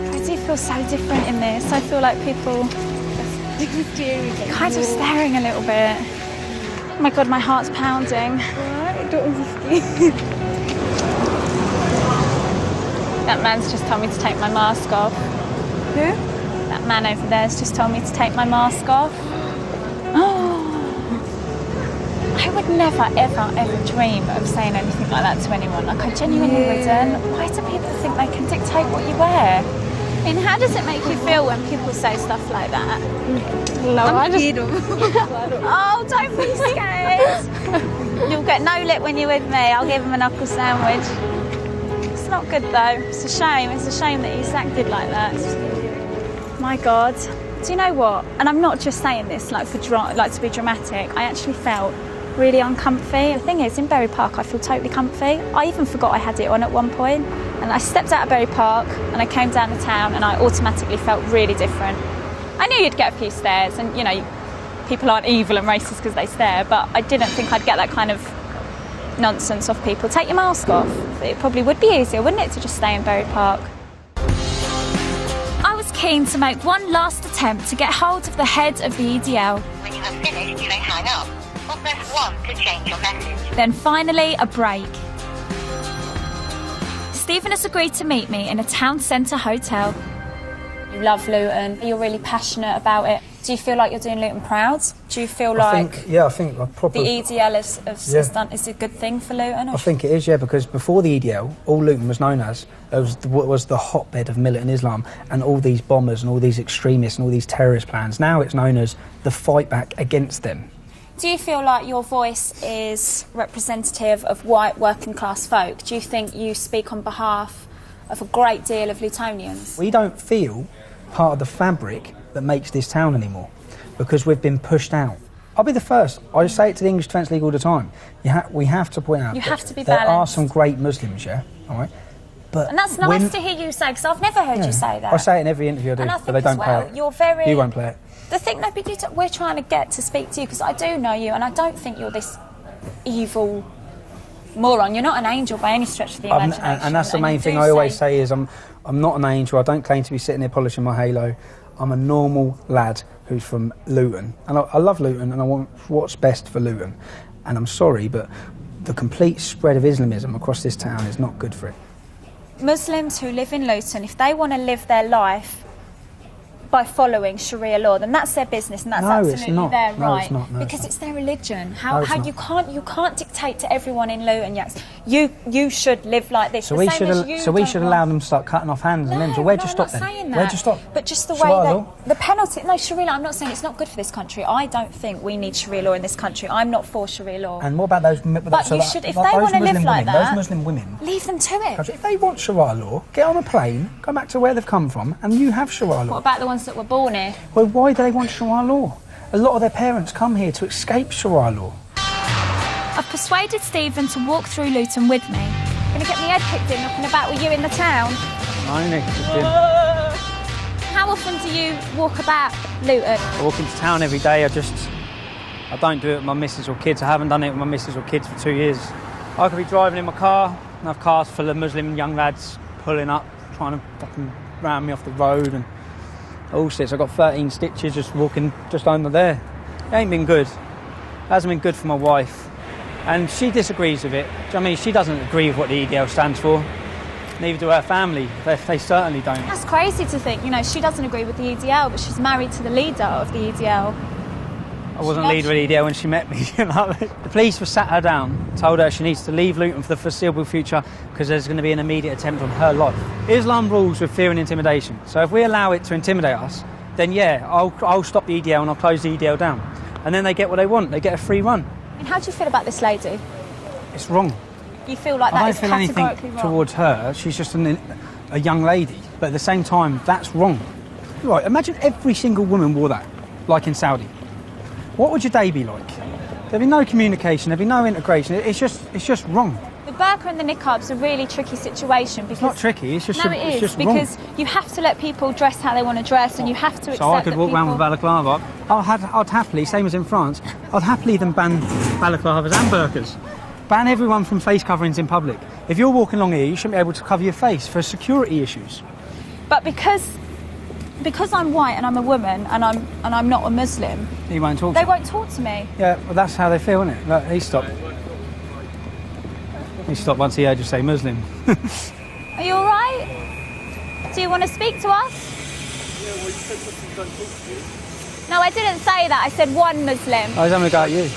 [SPEAKER 3] I do feel so different in this. I feel like people are kind of staring a little bit. Oh my god, my heart's pounding.
[SPEAKER 6] What? Don't be scared.
[SPEAKER 3] That man's just told me to take my mask off.
[SPEAKER 6] Who?
[SPEAKER 3] That man over there has just told me to take my mask off. Oh, I would never, ever, ever dream of saying anything like that to anyone. Like, I genuinely wouldn't. Why do people think they can dictate what you wear? I mean, how does it make you feel when people say stuff like that?
[SPEAKER 6] No,
[SPEAKER 3] I just... Oh, don't be scared. You'll get no lip when you're with me. I'll give him a knuckle sandwich. It's not good though. It's a shame. It's a shame that he's acted like that. My God. Do you know what? And I'm not just saying this like to be dramatic. I actually felt really uncomfy. The thing is, in Berry Park, I feel totally comfy. I even forgot I had it on at one point. And I stepped out of Berry Park and I came down the town and I automatically felt really different. I knew you'd get a few stares and, you know, people aren't evil and racist because they stare, but I didn't think I'd get that kind of nonsense off people. Take your mask off. It probably would be easier, wouldn't it, to just stay in Berry Park?
[SPEAKER 12] I was keen to make one last attempt to get hold of the head of the EDL.
[SPEAKER 13] When you have finished, you may hang up or press 1 to change your message.
[SPEAKER 12] Then finally, a break. Stephen has agreed to meet me in a town centre hotel.
[SPEAKER 3] You love Luton, you're really passionate about it. Do you feel like you're doing Luton proud? Do you feel like
[SPEAKER 4] I think I've probably...
[SPEAKER 3] the EDL has done, is a good thing for Luton?
[SPEAKER 4] I think it is, yeah, because before the EDL, all Luton was known as was the hotbed of militant Islam and all these bombers and all these extremists and all these terrorist plans. Now it's known as the fight back against them.
[SPEAKER 3] Do you feel like your voice is representative of white working class folk? Do you think you speak on behalf of a great deal of Lutonians?
[SPEAKER 4] We don't feel part of the fabric that makes this town anymore because we've been pushed out. I'll be the first. I say it to the English Defence League all the time. We have to point out
[SPEAKER 3] you have to be
[SPEAKER 4] there
[SPEAKER 3] balanced.
[SPEAKER 4] are some great Muslims, yeah, all right? But
[SPEAKER 3] and that's nice to hear you say, because I've never heard you say that.
[SPEAKER 4] I say it in every interview I do, but they don't play it.
[SPEAKER 3] You're very...
[SPEAKER 4] You won't play it.
[SPEAKER 3] The thing, no, but we're trying to get to speak to you because I do know you and I don't think you're this evil moron. You're not an angel by any stretch of the imagination.
[SPEAKER 4] And that's the main thing I always say is I'm not an angel. I don't claim to be sitting there polishing my halo. I'm a normal lad who's from Luton. And I love Luton and I want what's best for Luton. And I'm sorry, but the complete spread of Islamism across this town is not good for it.
[SPEAKER 3] Muslims who live in Luton, if they want to live their life by following Sharia law, then that's their business and that's absolutely their right. Because it's their religion. How you can't dictate to everyone in Luton, yes, you should live like this.
[SPEAKER 4] So we should allow them to start cutting off hands and limbs. Well, where'd you stop then? Where'd you stop?
[SPEAKER 3] But just the way that the penalty, no, Sharia law, I'm not saying it's not good for this country. I don't think we need Sharia law in this country. I'm not for Sharia law.
[SPEAKER 4] And what about those?
[SPEAKER 3] But you should, if they want to live like that,
[SPEAKER 4] those Muslim women,
[SPEAKER 3] leave them to it.
[SPEAKER 4] If they want Sharia law, get on a plane, go back to where they've come from, and you have Sharia law.
[SPEAKER 3] What about the ones
[SPEAKER 12] ones that were born here.
[SPEAKER 4] Well, why do they want Sharia law? A lot of their parents come here to escape Sharia law.
[SPEAKER 12] I've persuaded Stephen to walk through Luton with me. Gonna get my head kicked in knocking about with you in the town?
[SPEAKER 4] No,
[SPEAKER 12] How often do you walk about Luton?
[SPEAKER 4] I walk into town every day. I don't do it with my missus or kids. I haven't done it with my missus or kids for 2 years. I could be driving in my car and have cars full of Muslim young lads pulling up, trying to fucking ram me off the road and all sorts. I got 13 stitches just walking just under there. It ain't been good. It hasn't been good for my wife. And she disagrees with it. Do you know what I mean? She doesn't agree with what the EDL stands for. Neither do her family. They certainly don't.
[SPEAKER 12] That's crazy to think, you know, she doesn't agree with the EDL, but she's married to the leader of the EDL.
[SPEAKER 4] I wasn't leader of the EDL when she met me. You know? The police were sat her down, told her she needs to leave Luton for the foreseeable future because there's going to be an immediate attempt on her life. Islam rules with fear and intimidation. So if we allow it to intimidate us, then yeah, I'll stop the EDL and I'll close the EDL down. And then they get what they want. They get a free run.
[SPEAKER 12] And how do you feel about this lady?
[SPEAKER 4] It's wrong.
[SPEAKER 12] You feel like that is categorically wrong?
[SPEAKER 4] I don't feel anything towards her. She's just a young lady. But at the same time, that's wrong. Right, imagine every single woman wore that, like in Saudi. What would your day be like? There'd be no communication, there'd be no integration. It's just wrong.
[SPEAKER 12] The burqa and the niqab's a really tricky situation because...
[SPEAKER 4] It's not tricky, it's just
[SPEAKER 12] No, it is, because you have to let people dress how they want to dress and you have to accept that
[SPEAKER 4] So I could walk around with balaclava. I'd happily, same as in France, I'd happily then ban balaclavas and burqas. Ban everyone from face coverings in public. If you're walking along here, you shouldn't be able to cover your face for security issues.
[SPEAKER 12] But because I'm white and I'm a woman and I'm not a Muslim,
[SPEAKER 4] he won't talk.
[SPEAKER 12] They won't talk to me.
[SPEAKER 4] Yeah, well that's how they feel, isn't it? Look, he stopped. He stopped once he heard you say Muslim.
[SPEAKER 12] Are you all right? Do you want to speak to us?
[SPEAKER 23] Yeah, well, you said something, don't talk to you.
[SPEAKER 12] No, I didn't say that. I said one Muslim.
[SPEAKER 4] I was having a go at you.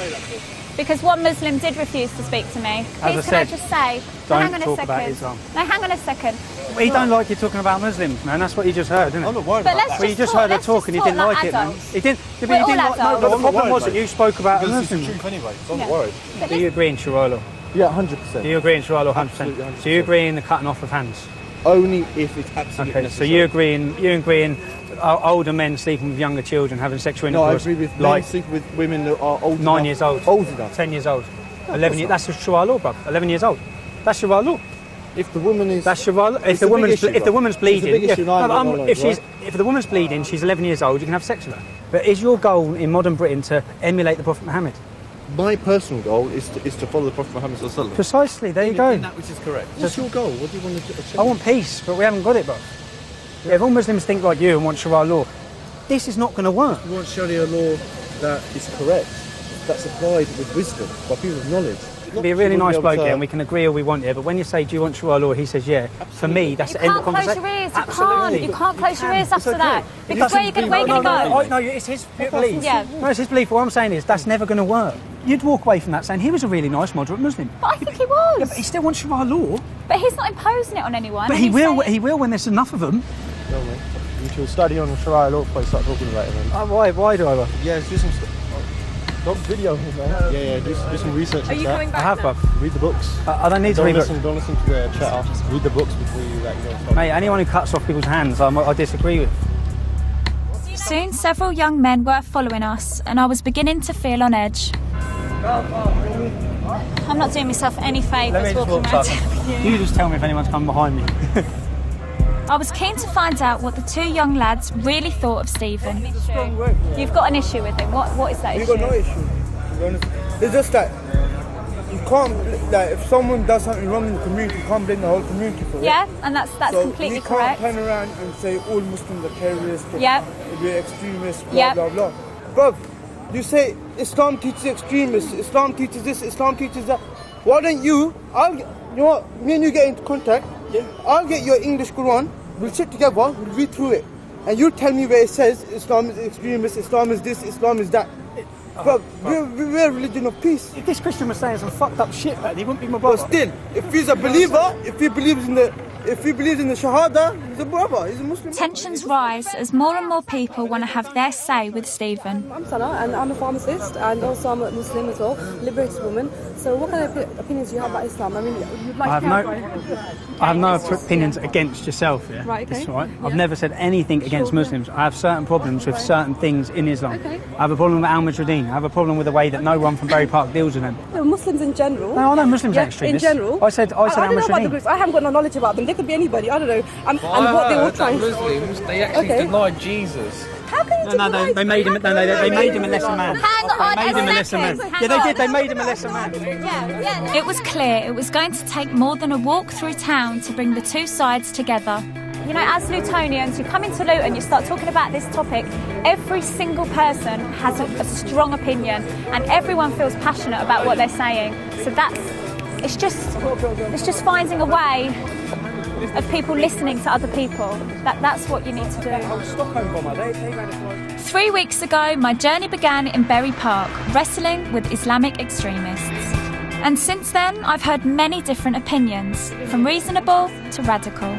[SPEAKER 12] Because one Muslim did refuse to speak to me. Please, can I just say...
[SPEAKER 4] Don't talk about Islam.
[SPEAKER 12] No, hang on a second.
[SPEAKER 4] He don't like you talking about Muslims, man. That's what you just heard, isn't it?
[SPEAKER 23] I'm not worried about that.
[SPEAKER 4] Well, you just heard her talk and you didn't like it, man. He didn't. But you didn't like. No, the problem was that you spoke about a Muslim.
[SPEAKER 23] It's the truth anyway, so I'm not worried.
[SPEAKER 4] Do you agree in Sharia law?
[SPEAKER 23] Yeah, 100%.
[SPEAKER 4] Do you agree in Sharia law 100%? So you agree in the cutting off of hands?
[SPEAKER 23] Only if it's absolutely necessary.
[SPEAKER 4] So you agree in older men sleeping with younger children, having sexual intercourse?
[SPEAKER 23] No, I agree with men sleeping with women that are old
[SPEAKER 4] 9 years old.
[SPEAKER 23] Old enough.
[SPEAKER 4] 10 years old. 11 years. That's Sharia law, bro. 11 years old. That's Sharia law.
[SPEAKER 23] If the woman is...
[SPEAKER 4] That's Sharia law. If the woman's bleeding... If the woman's bleeding, she's 11 years old, you can have sex with her. But is your goal in modern Britain to emulate the Prophet Muhammad?
[SPEAKER 23] My personal goal is to follow the Prophet Muhammad sallallahu alaihi wasallam.
[SPEAKER 4] Precisely, there you go.
[SPEAKER 23] That which is correct. What's your goal? What do you want to achieve?
[SPEAKER 4] I want peace, but we haven't got it, bro. Yeah, if all Muslims think like you and want Sharia law, this is not going to work.
[SPEAKER 23] You want Sharia law that is correct, that's applied with wisdom, by people with knowledge.
[SPEAKER 4] Be a really nice bloke here and we can agree all we want here, but when you say, do you want Sharia law, he says, yeah. Absolutely. For me, that's the end of the conversation.
[SPEAKER 12] You can't close your ears after that. Because where are you going to go?
[SPEAKER 4] No, it's his belief. Yeah. No, it's his belief. What I'm saying is, that's never going to work. You'd walk away from that saying he was a really nice, moderate Muslim.
[SPEAKER 12] But I think he was.
[SPEAKER 4] Yeah, but he still wants Sharia law.
[SPEAKER 12] But he's not imposing it on anyone.
[SPEAKER 4] But he will when there's enough of them.
[SPEAKER 23] No, mate. You should study on Sharia law before you start talking about it, man.
[SPEAKER 4] Why do I?
[SPEAKER 23] Yeah, do some stuff. Don't video me, man. Yeah, do some research.
[SPEAKER 12] Are you coming back?
[SPEAKER 4] I have, bruv.
[SPEAKER 23] Read the books.
[SPEAKER 4] I don't need to read books.
[SPEAKER 23] Don't listen to the chat. Read the books before you
[SPEAKER 4] Mate, anyone who cuts off people's hands, I disagree with.
[SPEAKER 12] Soon, several young men were following us, and I was beginning to feel on edge. I'm not doing myself any favours walking around with you.
[SPEAKER 4] You just tell me if anyone's come behind me.
[SPEAKER 12] I was keen to find out what the two young lads really thought of Stephen. You've got an issue with him. What is that issue?
[SPEAKER 14] You've got no issue. It's just that you can't, like, if someone does something wrong in the community, you can't blame the whole community for it.
[SPEAKER 12] Yeah, and that's completely correct.
[SPEAKER 14] You can't turn around and say all Muslims are terrorists, we're extremists, blah, blah, blah. Bruv, you say Islam teaches extremists, Islam teaches this, Islam teaches that. Why don't you know what, me and you get into contact, I'll get your English Quran, we'll sit together, we'll read through it, and you tell me where it says Islam is extremist, Islam is this, Islam is that. Bro, we're a religion of peace.
[SPEAKER 4] If this Christian was saying some fucked up shit, man, he wouldn't be my brother.
[SPEAKER 14] But still, if he's a believer, if he believes in the Shahada, he's a brother, he's a Muslim.
[SPEAKER 12] Tensions rise as more and more people want to have their say with Stephen.
[SPEAKER 15] I'm Sana and I'm a pharmacist and also I'm a Muslim as well, liberated woman. So what kind of opinions do you have about Islam? I mean, you'd like
[SPEAKER 4] I have no opinions against yourself, yeah?
[SPEAKER 15] Right, okay.
[SPEAKER 4] That's right.
[SPEAKER 15] Yeah.
[SPEAKER 4] I've never said anything against Muslims. I have certain problems with certain things in Islam. Okay. I have a problem with Al-Mujahideen. I have a problem with the way that no one from Berry Park deals with them.
[SPEAKER 15] No, Muslims in general.
[SPEAKER 4] No, I know Muslims are extremists.
[SPEAKER 15] In general.
[SPEAKER 4] I said
[SPEAKER 15] I don't know about the
[SPEAKER 4] Al-Mujahideen.
[SPEAKER 15] groups. I haven't got no knowledge about them. They could be anybody. I don't know. And what they were trying to...
[SPEAKER 8] Muslims, they actually denied Jesus.
[SPEAKER 15] How can you deny?
[SPEAKER 4] They made him. They made him a lesser man.
[SPEAKER 12] Hang on,
[SPEAKER 4] they made him a lesser man. Yeah, they did. They made him a lesser man.
[SPEAKER 12] It was clear it was going to take more than a walk through town to bring the two sides together. You know, as Lutonians, you come into Luton, you start talking about this topic, every single person has a strong opinion and everyone feels passionate about what they're saying. So it's just finding a way of people listening to other people. That's what you need to do. 3 weeks ago, my journey began in Berry Park, wrestling with Islamic extremists. And since then, I've heard many different opinions, from reasonable to radical.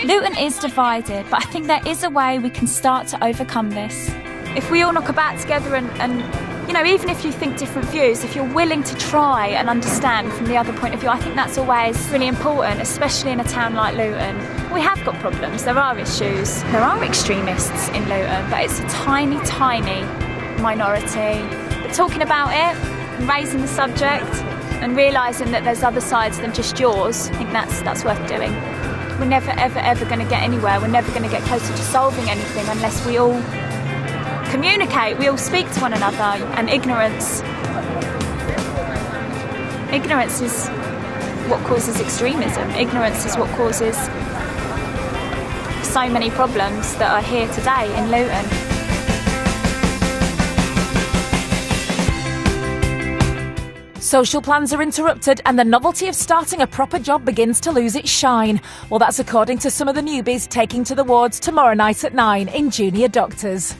[SPEAKER 12] Luton is divided, but I think there is a way we can start to overcome this. If we all knock about together and you know, even if you think different views, if you're willing to try and understand from the other point of view, I think that's always really important, especially in a town like Luton. We have got problems, there are issues, there are extremists in Luton, but it's a tiny, tiny minority. But talking about it, and raising the subject, and realising that there's other sides than just yours, I think that's worth doing. We're never, ever, ever going to get anywhere, we're never going to get closer to solving anything unless we all communicate, we all speak to one another, and ignorance is what causes extremism. Ignorance is what causes so many problems that are here today in Luton.
[SPEAKER 16] Social plans are interrupted and the novelty of starting a proper job begins to lose its shine. Well, that's according to some of the newbies taking to the wards tomorrow night at 9 in Junior Doctors.